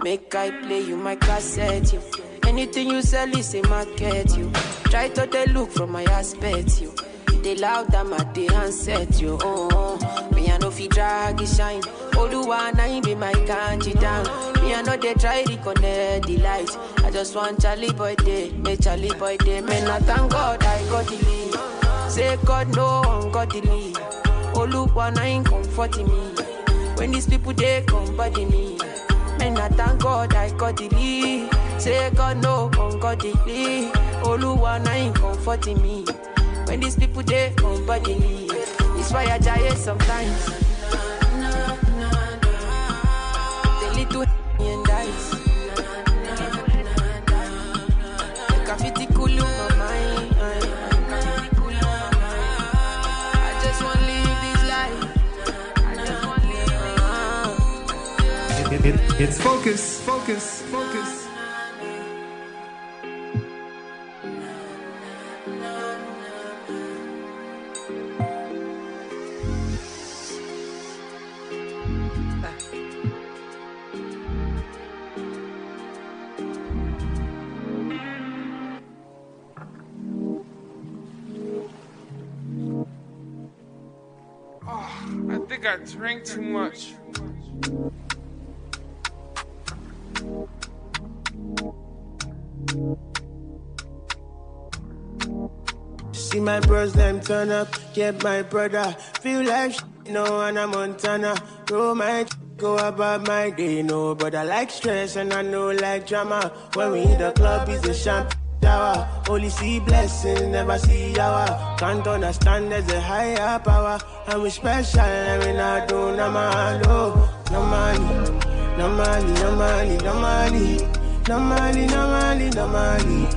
Make I play you my cassette, you. Anything you sell is a market, you. Try to they look from my aspect, you. They loud them at the handset, you. Oh, me I know fi drag it shine. All the one I be my kanji down. Me I know they try to connect the light. I just want Charlie boy day, me Charlie boy day. Man, I thank God I got the lead. Say God no ungodly. Oh look one I ain't comforting me. When these people they come body me. Man, I thank God I got the lead. Say God no ungodly. Oh look one I ain't comforting me. When these people they on body, it's why I die sometimes. They lead to and dies. Can fit the cool in my mind. I just want to live this life. It's focus. I think I drank too much. See my bros, them turn up, get my brother. Feel like no, and I'm Montana. Roll my go about my day, no. But I like stress and I know like drama. When we hit the club, it's a champagne shower. Only see blessings, never see hour. Can't understand there's a higher power. And we special, and we not do no man, no. No money, no money, no money, no money. No money, no money, no money.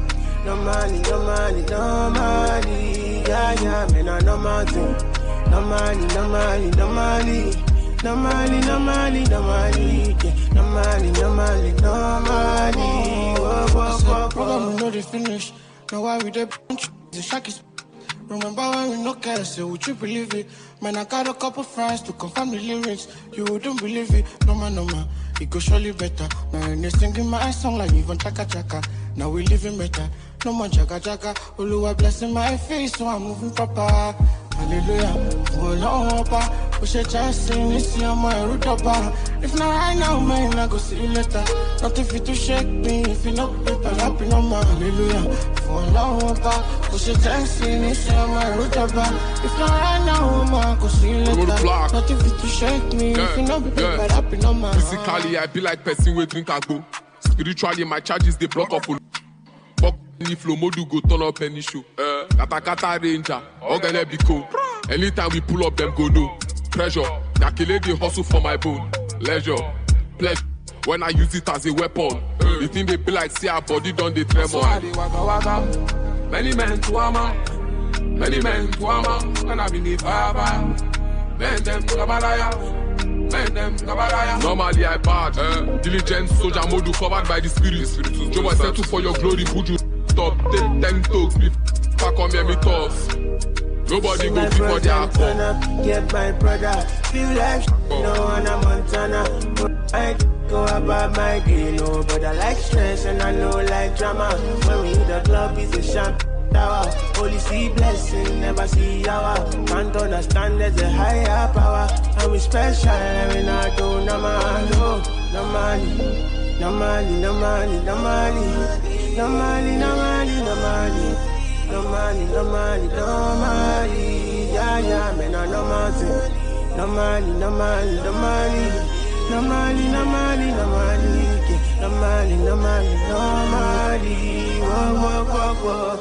No money, no money, no money. Yeah, man, I no money. No money, no money, no money. No money, no money, no money. Yeah. No money, no money, no money. Program we know they finish. Now why we dey the shaky. Remember when we no care, say would you believe it? Man, I got a couple friends to confirm the lyrics. You wouldn't believe it, no man, it go surely better. Now they singing my song like even chaka chaka. Now we living better, no more jaga jaga. Oluwa blessing my face, so I'm moving proper. Hallelujah, oh Lord, we should just sing this year, my root up. If not right now, man, I go see you later. Nothing fit to shake me, if you know people happy no more. Hallelujah, oh Lord, we should just sing this year, my root up. If not right now, man, I go see you later. Nothing fit to shake me, if you know people happy no more. Physically, I be like person with drink and go. Spiritually, my charges they block up. Fuck any flow mode go turn up any show. Kata ranger, organize be cool. Anytime we pull up them go no pressure. Calculate the hustle for my bone. Leisure, pleasure. When I use it as a weapon, the thing they be like see our body done they tremor. Many men to armor, many men to armor. And I believe fire. Men them kabalaya. Normally I bad, diligent soldier mode covered by the spirit. Joe I settle for your glory, would you stop? Take 10 talks, back on me toss. Nobody go before the alcohol. Get my brother, feel like no, and I'm Montana. I go about my day, no, but I like stress and I know like drama. When we hit the club, it's a champagne tower. Only see blessing, never see hour. Can't understand there's a higher power. And we special, and we not do no man, no money. No money, no money, no money. No money, no money, no money. No money, no money, no money. Yeah, man, no money. No money, no money, no money. No money, no money, no money. No money, no money, no money. Whoa.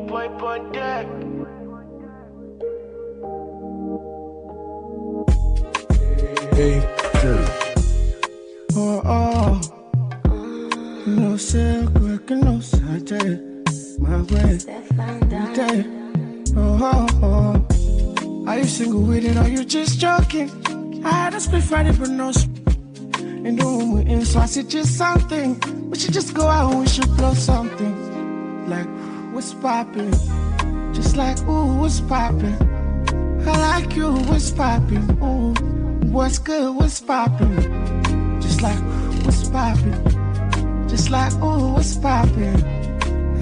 Boy, on deck. Hey, oh, no secret, no side, my way. Oh, are you single with it or you just joking? I had a split Friday, but no. And when we're in, so I said just something. We should just go out and we should blow something. Like, what's poppin'? Just like, ooh, what's poppin'? I like you, what's poppin'? Ooh, what's good, what's poppin'? Just like, what's poppin'? Just like, ooh, what's poppin'?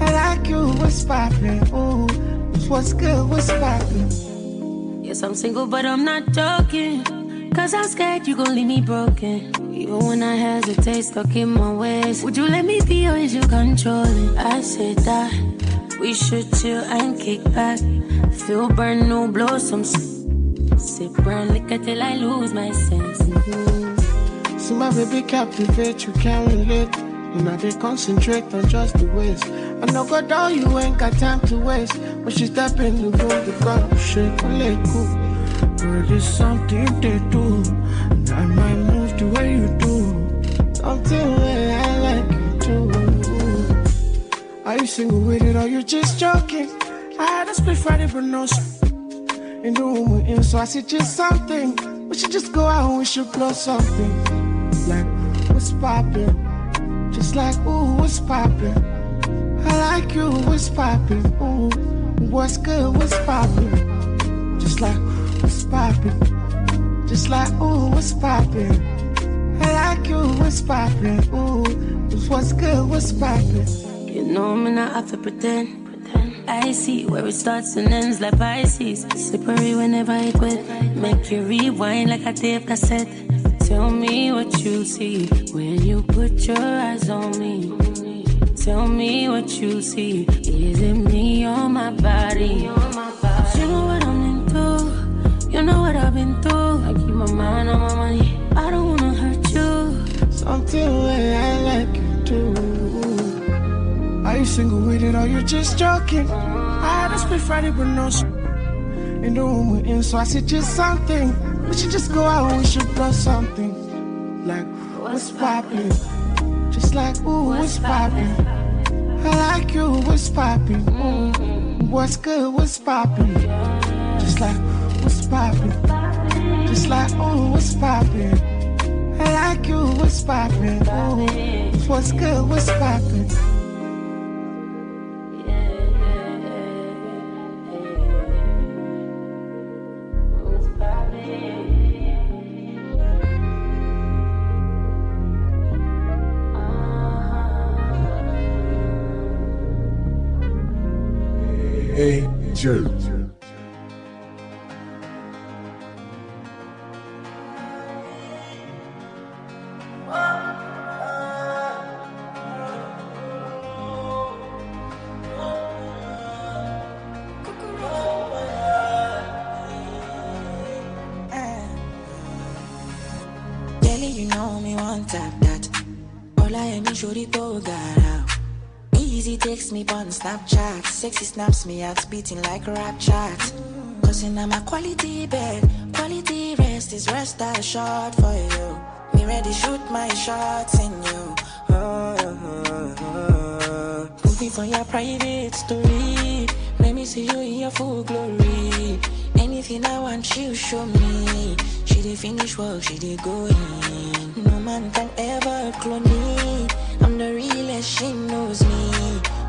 I like you, what's poppin'? Ooh, what's good, what's poppin'? Yes, I'm single, but I'm not joking. Cause I'm scared you gon' leave me broken. Even when I hesitate, stuck in my ways. Would you let me be or is you controlling? I said that we should chill and kick back. Feel burn, no blossoms. Sip burn liquor till I lose my sense. See my baby captivate, you can't relate. You know they concentrate on just the ways. I know God, all you ain't got time to waste. When she step in the room, the crowd shake and let go. Girl, it's something they do. And I might move the way you do. Something where I like you too. Are you single with it or you just joking? I had a split Friday but no in the room we're in, so I said just something. We should just go out and we should blow something. Like, what's poppin'? Just like, ooh, what's poppin'? I like you, what's poppin'? Ooh, what's good, what's poppin'? Just like, what's poppin'? Just like, ooh, what's poppin'? I like you, what's poppin'? Ooh, what's good, what's poppin'? You know me not have to pretend. I see where it starts and ends like Pisces. Slippery whenever it wet. Make you rewind like a tape cassette. Tell me what you see when you put your eyes on me. Tell me what you see. Is it me or my body? You know what I'm into. You know what I've been through. I keep my mind on my money. I don't wanna hurt you. Something where I like you too. Are you single with it or you just joking? I had a split Friday but no in the room we're in, so I said just something. We should just go out and we should blow something. Like, what's poppin'? Just like, ooh, what's poppin'? I like you, what's poppin'? Ooh, what's good, what's poppin'? Just like, what's poppin'? Just like, ooh, what's poppin'? I like you, what's poppin'? Ooh, what's good, what's poppin'? Hey, Joe. Daily, you know me one tap that. All I am is shorty go gara. Easy takes me on Snapchat. Sexy snaps me out, beating like a rap chat. Cause in my quality bed, quality rest is rest I shot for you. Me ready shoot my shots in you. Put me for your private story. Let me see you in your full glory. Anything I want you show me. She did finish work, she did go in. No man can ever clone me. I'm the realest, she knows me.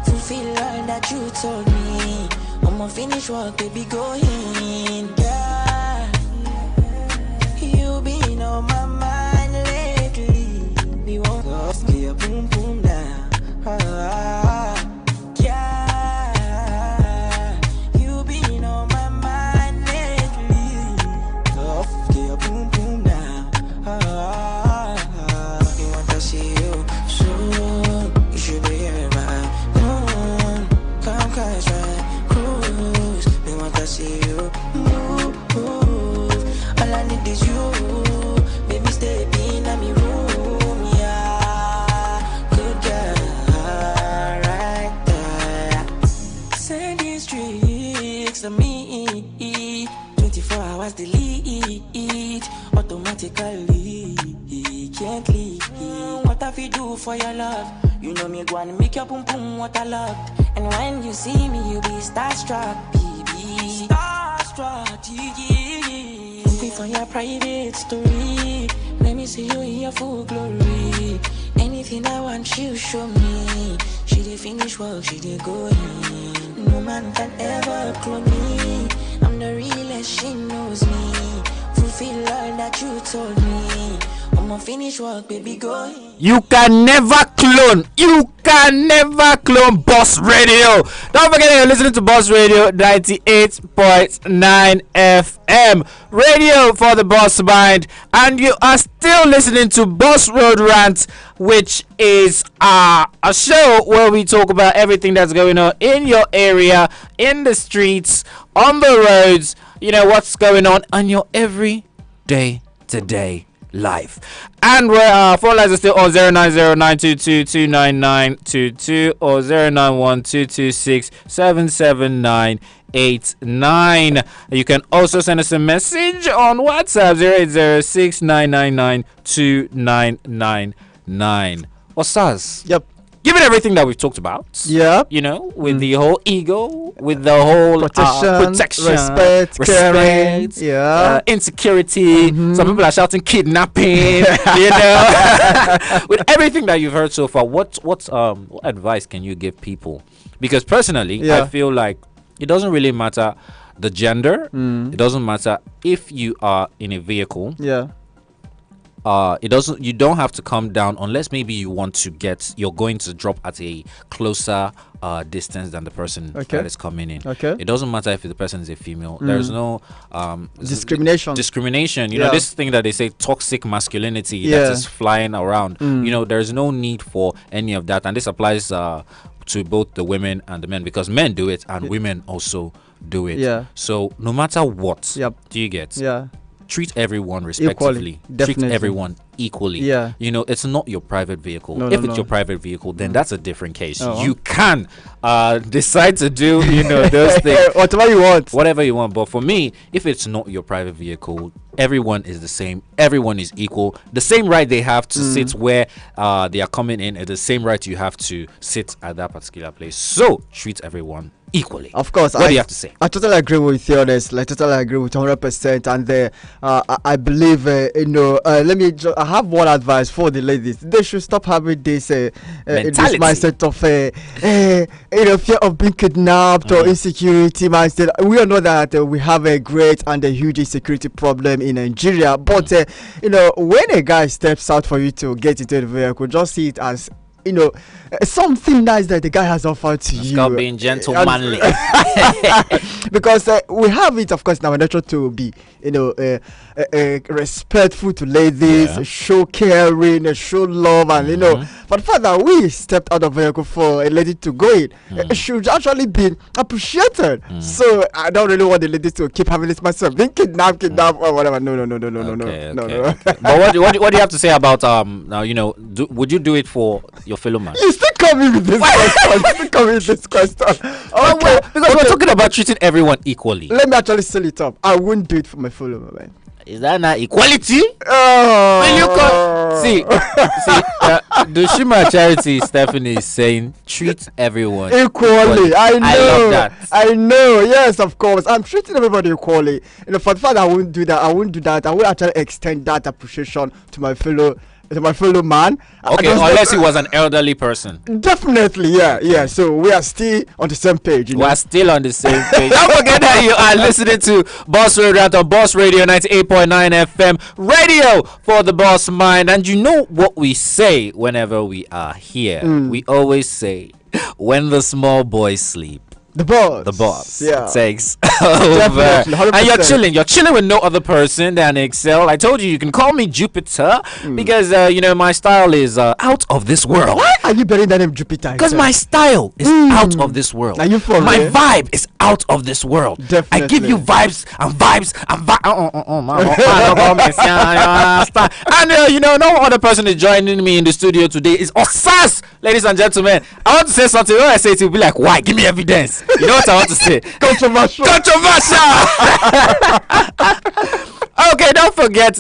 Fulfill all that you told me. I'ma finish work, baby, go in. Yeah, you been on my mind lately. We won't go your boom boom now. Yeah, you been on my mind lately. Go your boom boom now. You want to see you soon. You should be here by noon. Come catch my cruise. We want to see you move. All I need is you. Baby, stay in my room. Yeah, good girl, right there. Send these streaks to me. 24 hours delete. Automatically, can't leave. What have you do for your love? You know me go and make your boom boom what I love. And when you see me, you be starstruck, baby. Starstruck, yeah. Put me for your private story. Let me see you in your full glory. Anything I want, you show me. She did finish work, she did go in. No man can ever clone me. I'm the realest, she knows me. Fulfill all that you told me. I'ma finish work, baby, go. You can never clone. You can never clone Boss Radio. Don't forget you're listening to Boss Radio 98.9 FM. Radio for the Boss Mind. And you are still listening to Boss Road Rant, which is a show where we talk about everything that's going on in your area, in the streets, on the roads. You know what's going on your everyday today life. And where phone lines are still on 09092229922 or 09122677989. You can also send us a message on WhatsApp 0806992999. Or SARS. Yep. Given everything that we've talked about, you know, with the whole ego, with the whole protection, respect, caring, insecurity. Some people are shouting kidnapping, you know. With everything that you've heard so far, what advice can you give people? Because personally, I feel like it doesn't really matter the gender. It doesn't matter if you are in a vehicle. You don't have to come down unless maybe you're going to drop at a closer distance than the person that is coming in. It doesn't matter if the person is a female. There's no discrimination. You know, this thing that they say, toxic masculinity that is flying around. You know, there's no need for any of that, and this applies to both the women and the men, because men do it and women also do it. So no matter what, do you get? Treat everyone respectively. Treat everyone equally. You know, it's not your private vehicle. If it's your private vehicle, then that's a different case. You can decide to do, you know, those things. Whatever you want. But for me, if it's not your private vehicle, everyone is the same. Everyone is equal. The same right they have to sit where they are coming in is the same right you have to sit at that particular place. So treat everyone equally. Of course. What do you have to say? I totally agree with you, honestly. I totally agree with 100%. And I believe, you know, I have one advice for the ladies. They should stop having this mindset of, you know, fear of being kidnapped or insecurity mindset. We all know that we have a great and a huge insecurity problem in Nigeria. But, you know, when a guy steps out for you to get into the vehicle, just see it as, you know, something nice that the guy has offered to you. It's being gentlemanly. Because we have it, of course, in our nature to be, you know, respectful to ladies, show caring, show love, and you know. But further, we stepped out of the vehicle for a lady to go in. It should actually be appreciated. So I don't really want the ladies to keep having this myself being kidnapped or whatever. No. But what do you have to say about now? You know, would you do it for your fellow man? You still coming with this question. Okay, because we're talking about treating everyone equally. Let me actually sell it up. I wouldn't do it for my fellow man. Is that not equality? When you the Shima Charity Stephanie is saying treat everyone equally. I know. I love that. I know. Yes, of course. I'm treating everybody equally. You know, for the fact I wouldn't do that. I will actually extend that appreciation to my fellow man. Okay, unless he was an elderly person. Definitely, yeah. So we are still on the same page. We are still on the same page. Don't forget that you are listening to Boss Radio on Boss Radio 98.9 FM, radio for the boss mind. And you know what we say whenever we are here? We always say, when the small boys sleep, the boss takes over. And you're chilling with no other person than Excel. I told you can call me Jupiter because you know, my style is out of this world. Why are you bearing that name Jupiter? Because my style is out of this world. Are you for my real? Vibe is out of this world. Definitely. I give you vibes and vibes and and you know, no other person is joining me in the studio today is Osas, ladies and gentlemen. I want to say something. When I say it, you'll be like, why? Give me evidence. You know what I want to say? Controversial. Okay, don't forget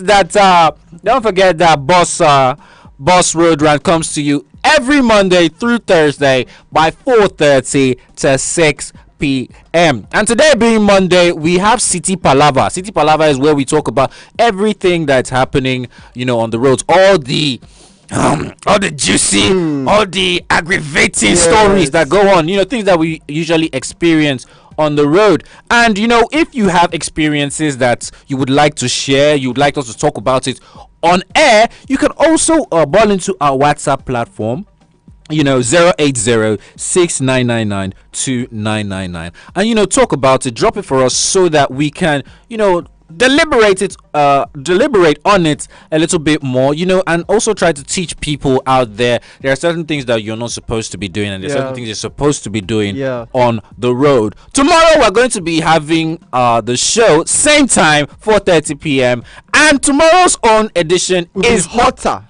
that Boss Road Rant comes to you every Monday through Thursday by 4:30 to 6 p.m. And today being Monday, we have City Palava. City Palava is where we talk about everything that's happening, you know, on the roads, all the juicy, all the aggravating stories that go on, you know, things that we usually experience on the road. And if you have experiences that you would like to share, you would like us to talk about it on air, you can also ball into our WhatsApp platform, 080-6999-2999, and talk about it, drop it for us so that we can deliberate on it a little bit more, and also try to teach people out there. There are certain things that you're not supposed to be doing, and there are certain things you're supposed to be doing on the road. Tomorrow we're going to be having the show same time, 4:30 p.m., and tomorrow's own edition is hotter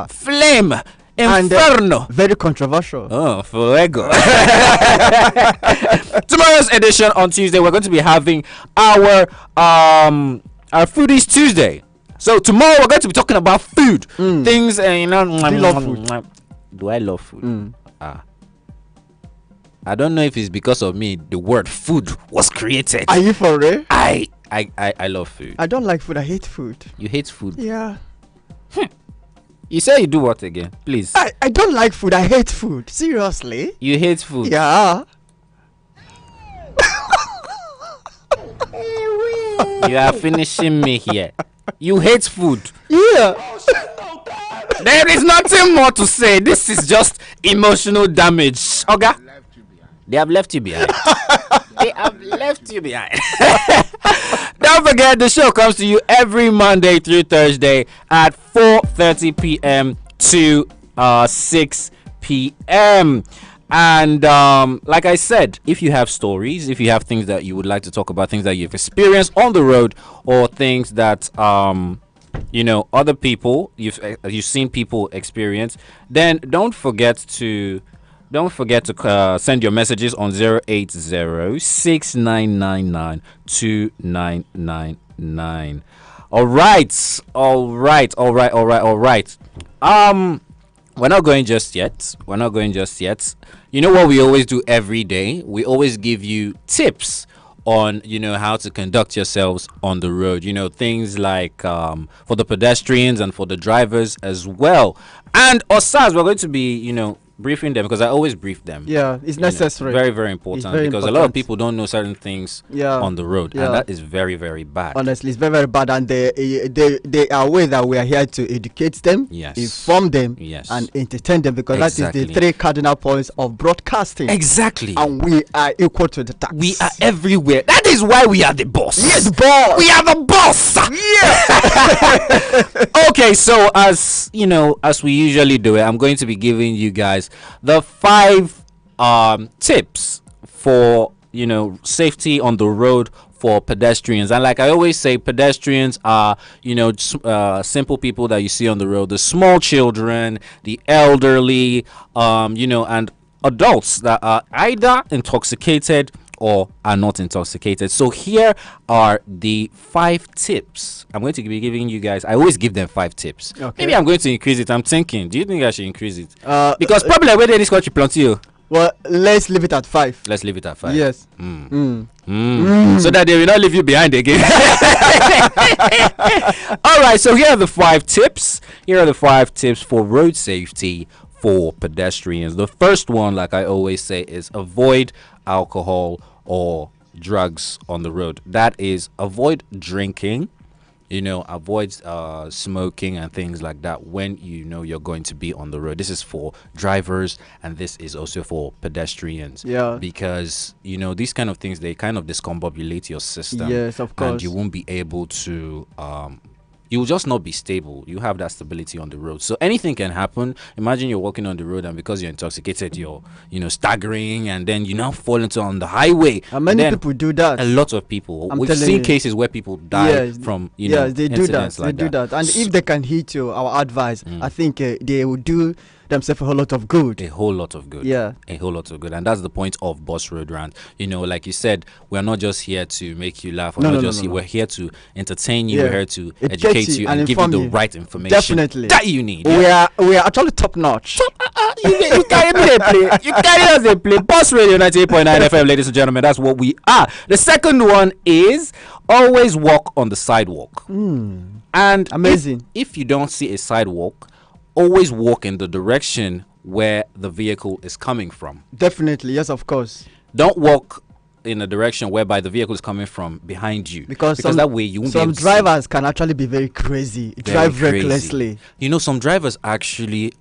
flame Inferno. And, very controversial. Oh, fuego. Tomorrow's edition on Tuesday, we're going to be having our Foodies Tuesday. So tomorrow we're going to be talking about food. Things, Do you love food? Do I love food? I don't know if it's because of me the word food was created. Are you for real? I love food. I don't like food. I hate food. You hate food? Yeah. You say you do what again? Please. I don't like food. I hate food. Seriously? You hate food? Yeah. You are finishing me here. You hate food? Yeah. There is nothing more to say. This is just emotional damage. Okay? They have left you behind. They have left you behind. Don't forget, the show comes to you every Monday through Thursday at 4:30 p.m. to 6 p.m. And like I said, if you have stories, if you have things that you would like to talk about, things that you've experienced on the road, or things that other people you've seen people experience, then don't forget to send your messages on 080-6999-2999. All right. We're not going just yet. You know what we always do every day? We always give you tips on how to conduct yourselves on the road. Things like for the pedestrians and for the drivers as well. And Osas, we're going to be briefing them, because I always brief them. Yeah, it's necessary. Very, very important, because a lot of people don't know certain things on the road, and that is very, very bad. Honestly, it's very, very bad, and they are aware that we are here to educate them, inform them, and entertain them, because that is the three cardinal points of broadcasting. Exactly. And we are equal to the task. We are everywhere. That is why we are the boss. Yes, boss. We are the boss. Yeah. Okay, so as we usually do it, I'm going to be giving you guys the 5 tips for safety on the road for pedestrians. And like I always say, pedestrians are simple people that you see on the road, the small children, the elderly, and adults that are either intoxicated or are not intoxicated. So here are the 5 tips I'm going to be giving you guys. I always give them 5 tips. Okay. Maybe I'm going to increase it. I'm thinking, do you think I should increase it? Because probably where this country plenty. Well, let's leave it at 5. Let's leave it at 5. Yes. So that they will not leave you behind again. All right, so here are the 5 tips. Here are the 5 tips for road safety for pedestrians. The first one, like I always say, is avoid alcohol or drugs on the road. That is, avoid drinking, avoid smoking and things like that when you're going to be on the road. This is for drivers, and this is also for pedestrians. Yeah. Because these kind of things, they kind of discombobulate your system. Yes, of course. And you won't be able to you will just not be stable. You have that stability on the road, so anything can happen. Imagine you're walking on the road, and because you're intoxicated, you're staggering, and then you now fall into on the highway. And many people do that. A lot of people. We've seen cases where people die from they do that. Like they do that. And if they can heed to our advice, I think they will do themselves a whole lot of good. A whole lot of good. Yeah. A whole lot of good. And that's the point of Boss Road Rant. Like you said, we're not just here to make you laugh. We're here to entertain you. We're here to educate you and give you the right information. Definitely. That you need. We are actually top notch. You carry me a play. You carry us a play. Boss Radio 98.9 FM, ladies and gentlemen. That's what we are. The second one is always walk on the sidewalk. And amazing. If you don't see a sidewalk, always walk in the direction where the vehicle is coming from. Definitely, yes, of course. Don't walk in a direction whereby the vehicle is coming from behind you, because that way you won't be able to drivers can actually be very crazy, drive recklessly. You know, some drivers actually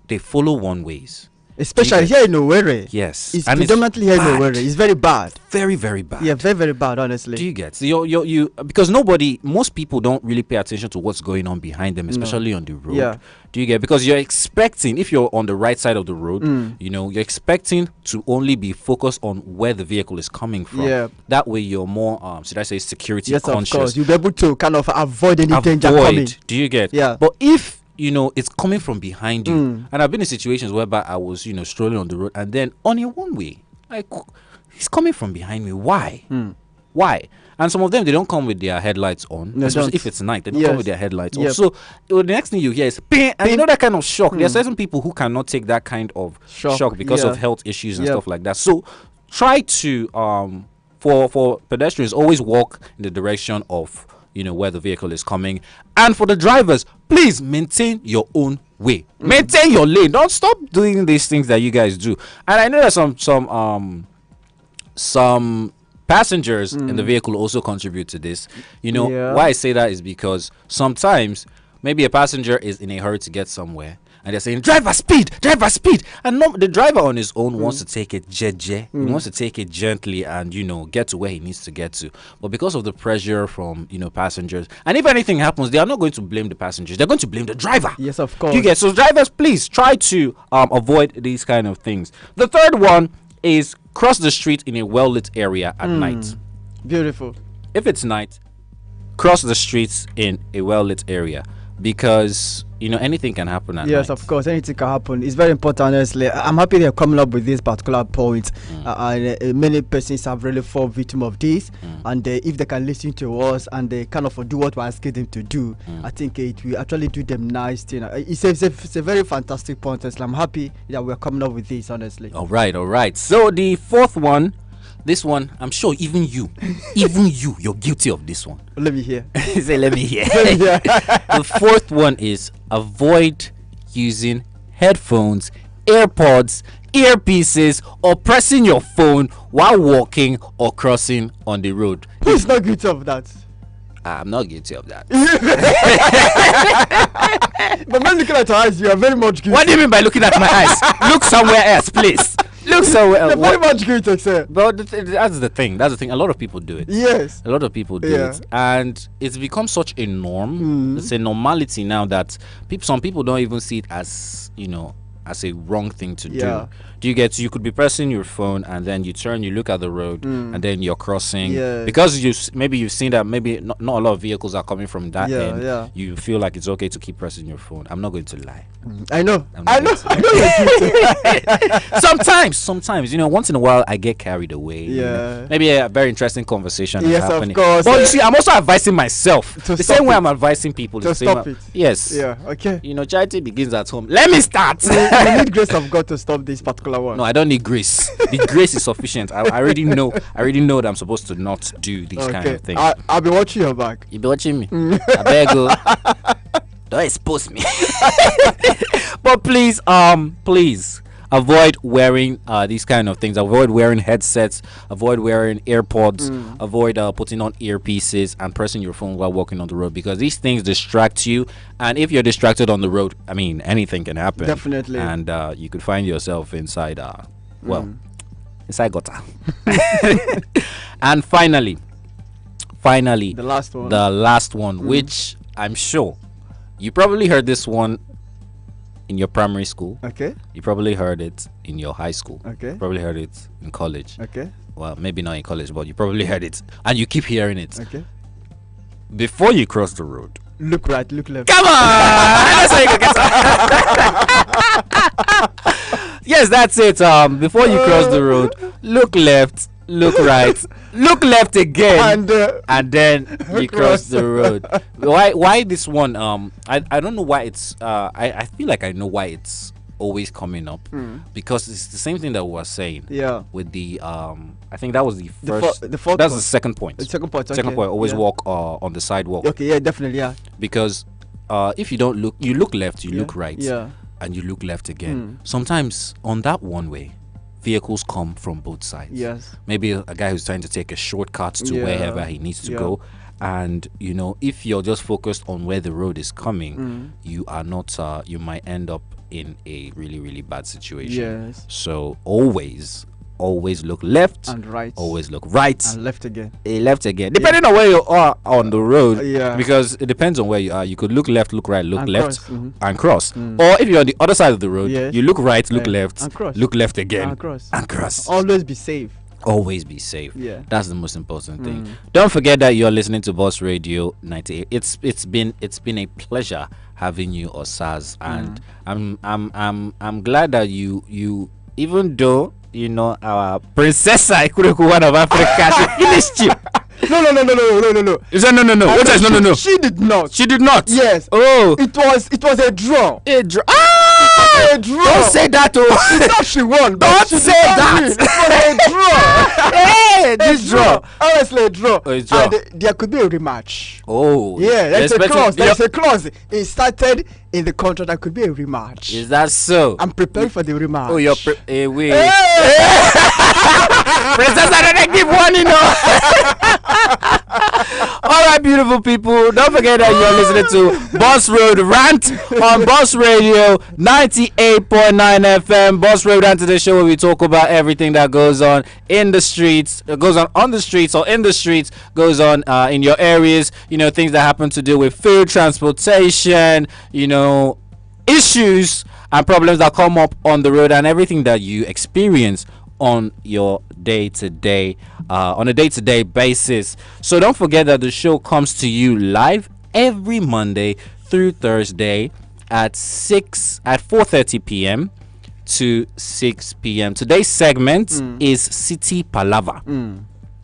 they follow one ways. Especially here in Owerri. Yes. It's predominantly here in Owerri. It's very bad. Very, very bad. Yeah, very, very bad, honestly. Do you get? So you because most people don't really pay attention to what's going on behind them, especially on the road. Yeah. Do you get? Because you're expecting, if you're on the right side of the road, you know, you're expecting to only be focused on where the vehicle is coming from. Yeah. That way you're more, should I say, security conscious. Yes, of course. You'll be able to kind of avoid any danger coming. Do you get? Yeah. But if you know, it's coming from behind you. And I've been in situations whereby I was, you know, strolling on the road, and then on a one way, like, he's coming from behind me. Why? Why? And some of them, they don't come with their headlights on. No, especially if it's night, they don't come with their headlights on. So the next thing you hear is ping, and you know that kind of shock. There are certain people who cannot take that kind of shock because of health issues and stuff like that. So try to for pedestrians, always walk in the direction of, you know, where the vehicle is coming. And for the drivers, please maintain your own way. Maintain your lane. Don't stop doing these things that you guys do. And I know that some passengers in the vehicle also contribute to this. You know, why I say that is because sometimes maybe a passenger is in a hurry to get somewhere, and they're saying, driver speed, and the driver on his own wants to take it jeje. He wants to take it gently and, you know, get to where he needs to get to. But because of the pressure from, you know, passengers, and if anything happens, they are not going to blame the passengers, they're going to blame the driver. Yes, of course. You get? So drivers, please try to avoid these kind of things. The third one is cross the street in a well-lit area at night. Beautiful. If it's night, cross the streets in a well-lit area, because, you know, anything can happen at night. Yes, of course, anything can happen. It's very important, honestly. I'm happy they're coming up with this particular point. Many persons have really fallen victim of this, and if they can listen to us and they kind of do what we're asking them to do, I think it will actually do them nice. You know, it's a very fantastic point. Honestly. I'm happy that we're coming up with this, honestly. All right. So the fourth one, this one, I'm sure even you're guilty of this one. Let me hear. Say, let me hear. The fourth one is avoid using headphones, AirPods, earpieces, or pressing your phone while walking or crossing on the road. Who's not guilty of that? I'm not guilty of that. But when looking at your eyes, you are very much guilty. What do you mean by looking at my eyes? Look somewhere else, please. Look somewhere else. Very much guilty, sir. But that's the thing. A lot of people do it. Yes. A lot of people do it. And it's become such a norm. It's a normality now that some people don't even see it as, you know, as a wrong thing to do. Do you get? You could be pressing your phone and then you turn, you look at the road, and then you're crossing because you've seen that maybe not a lot of vehicles are coming from that end. You feel like it's okay to keep pressing your phone. I'm not going to lie. I know. Sometimes, you know, once in a while I get carried away. You know, maybe a very interesting conversation is happening. Of course. But you see, I'm also advising myself the same way I'm advising people to stop it. Yes. Yeah. Okay. You know, charity begins at home. Let me start. You need grace of God to stop this particular one. No, I don't need grace. The grace is sufficient. I already know that I'm supposed to not do these kind of things. I'll be watching your back. You'll be watching me. I beg you. Don't expose me. But please avoid wearing these kind of things. Avoid wearing headsets. Avoid wearing AirPods. Avoid putting on earpieces and pressing your phone while walking on the road, because these things distract you. And if you're distracted on the road, I mean, anything can happen. Definitely. And you could find yourself inside, inside gutter. And finally, the last one, which I'm sure you probably heard this one in your primary school. Okay. You probably heard it in your high school. Okay. You probably heard it in college. Okay. Well, maybe not in college, but you probably heard it, and you keep hearing it. Okay. Before you cross the road, look right, look left. Come on! That's how you get Yes, that's it. Before you cross the road, look left, look right, look left again, and then you cross the road. Why this one? I don't know why it's. I feel like I know why it's always coming up, because it's the same thing that we were saying. Yeah. With the I think that was the first. The fourth. That's one. the second point. The second point. Okay. Second point. Always walk on the sidewalk. Okay. Yeah. Definitely. Yeah. Because if you don't look, you look left, you look right. Yeah. And you look left again. Sometimes on that one way, vehicles come from both sides. Yes. Maybe a guy who's trying to take a shortcut to Yeah. wherever he needs to Yeah. go. And if you're just focused on where the road is coming, you are not. You might end up in a really, really bad situation. Yes. So always look left And right. Always look right And left again. Left again. Depending on where you are on the road. Yeah. Because it depends on where you are. You could look left, look right, look And left, cross. and cross. Or if you're on the other side of the road, Yes. you look right, look Yeah. left, And cross. look left again, And cross. and cross. Always be safe. Always be safe. Yeah. That's the most important thing. Don't forget that you're listening to Boss Radio 98. It's been a pleasure having you, Osaz, and I'm glad that you even though our princess Ikureku, one of Africa, she finished you. No. Is that no? What is no? She did not. She did not. Yes. Oh. It was a draw. A draw. Ah! A draw. Don't say that. Oh. She thought she won. Don't she say did not that. win. It was a draw. Hey, this draw. Honestly, a draw. Oh, a draw. And there could be a rematch. Oh. Yeah, there's a clause. There's a clause. It started in the contract that could be a rematch. Is that so? I'm prepared for the rematch. Oh, you're wait. Princess, I don't give one, All right, beautiful people. Don't forget that you're listening to Boss Road Rant on Boss Radio 98.9 FM. Boss Road Rant is the show where we talk about everything that goes on in the streets, goes on the streets or in the streets, goes on in your areas. Things that happen to do with food, transportation, issues and problems that come up on the road and everything that you experience on your day-to-day basis. So don't forget that the show comes to you live every Monday through Thursday at 4:30 p.m. to 6 p.m. Today's segment is City Palava.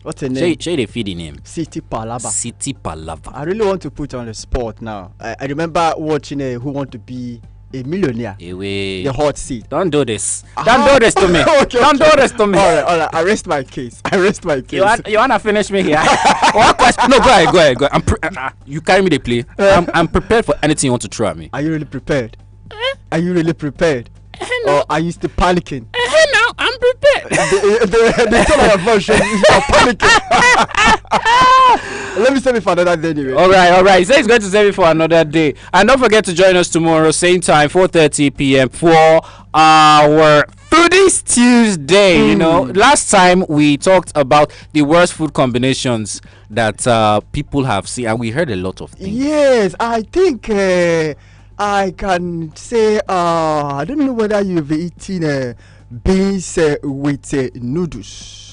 What's the name? Share the feeding name. City Palava. City Palava. I really want to put on the spot now. I remember watching Who Want to Be a Millionaire. The hot seat. Don't do this. Don't do this to me. Don't do this to me. All right. I rest my case. You wanna finish me here? What question? No, go ahead. You carry me the play. I'm prepared for anything you want to throw at me. Are you really prepared? Or are you still panicking? Now I'm prepared. The tone of your voice shows you are panicking. Let me save it for another day anyway. All right. So he's going to save it for another day. And don't forget to join us tomorrow, same time, 4:30 p.m. for our Foodies Tuesday. Last time we talked about the worst food combinations that people have seen, and we heard a lot of things. Yes, I think I can say I don't know whether you've eaten beans with noodles.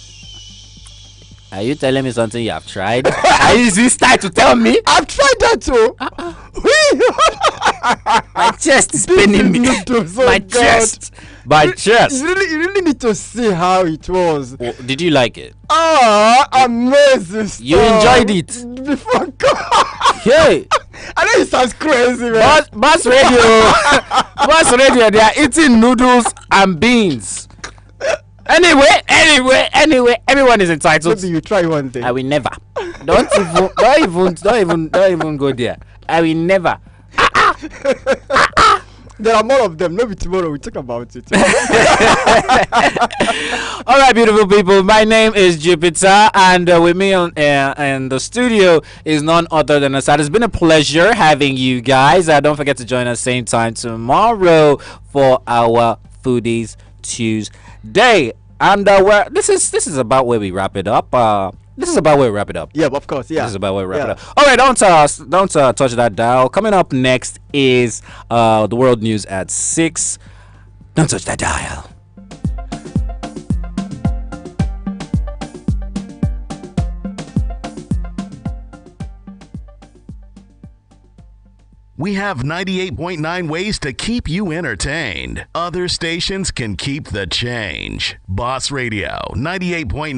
Are you telling me something you have tried? Are you this time to tell me? I've tried that too. My chest is paining me. My chest. You really need to see how it was. Oh, did you like it? Amazing stuff. You enjoyed it? Before God. Hey. I know it sounds crazy, man. Boss Radio, they are eating noodles and beans. Anyway, everyone is entitled. Maybe you try one day. I will never. Don't even go there. I will never. There are more of them. Maybe tomorrow we talk about it. All right, beautiful people. My name is Jupiter, and with me in the studio is none other than Asad. It's been a pleasure having you guys. Don't forget to join us same time tomorrow for our Foodies Tuesday. And this is about where we wrap it up. Yeah, of course. Yeah. This is about where we wrap it up. All right, don't touch that dial. Coming up next is the world news at 6. Don't touch that dial. We have 98.9 ways to keep you entertained. Other stations can keep the change. Boss Radio 98.9.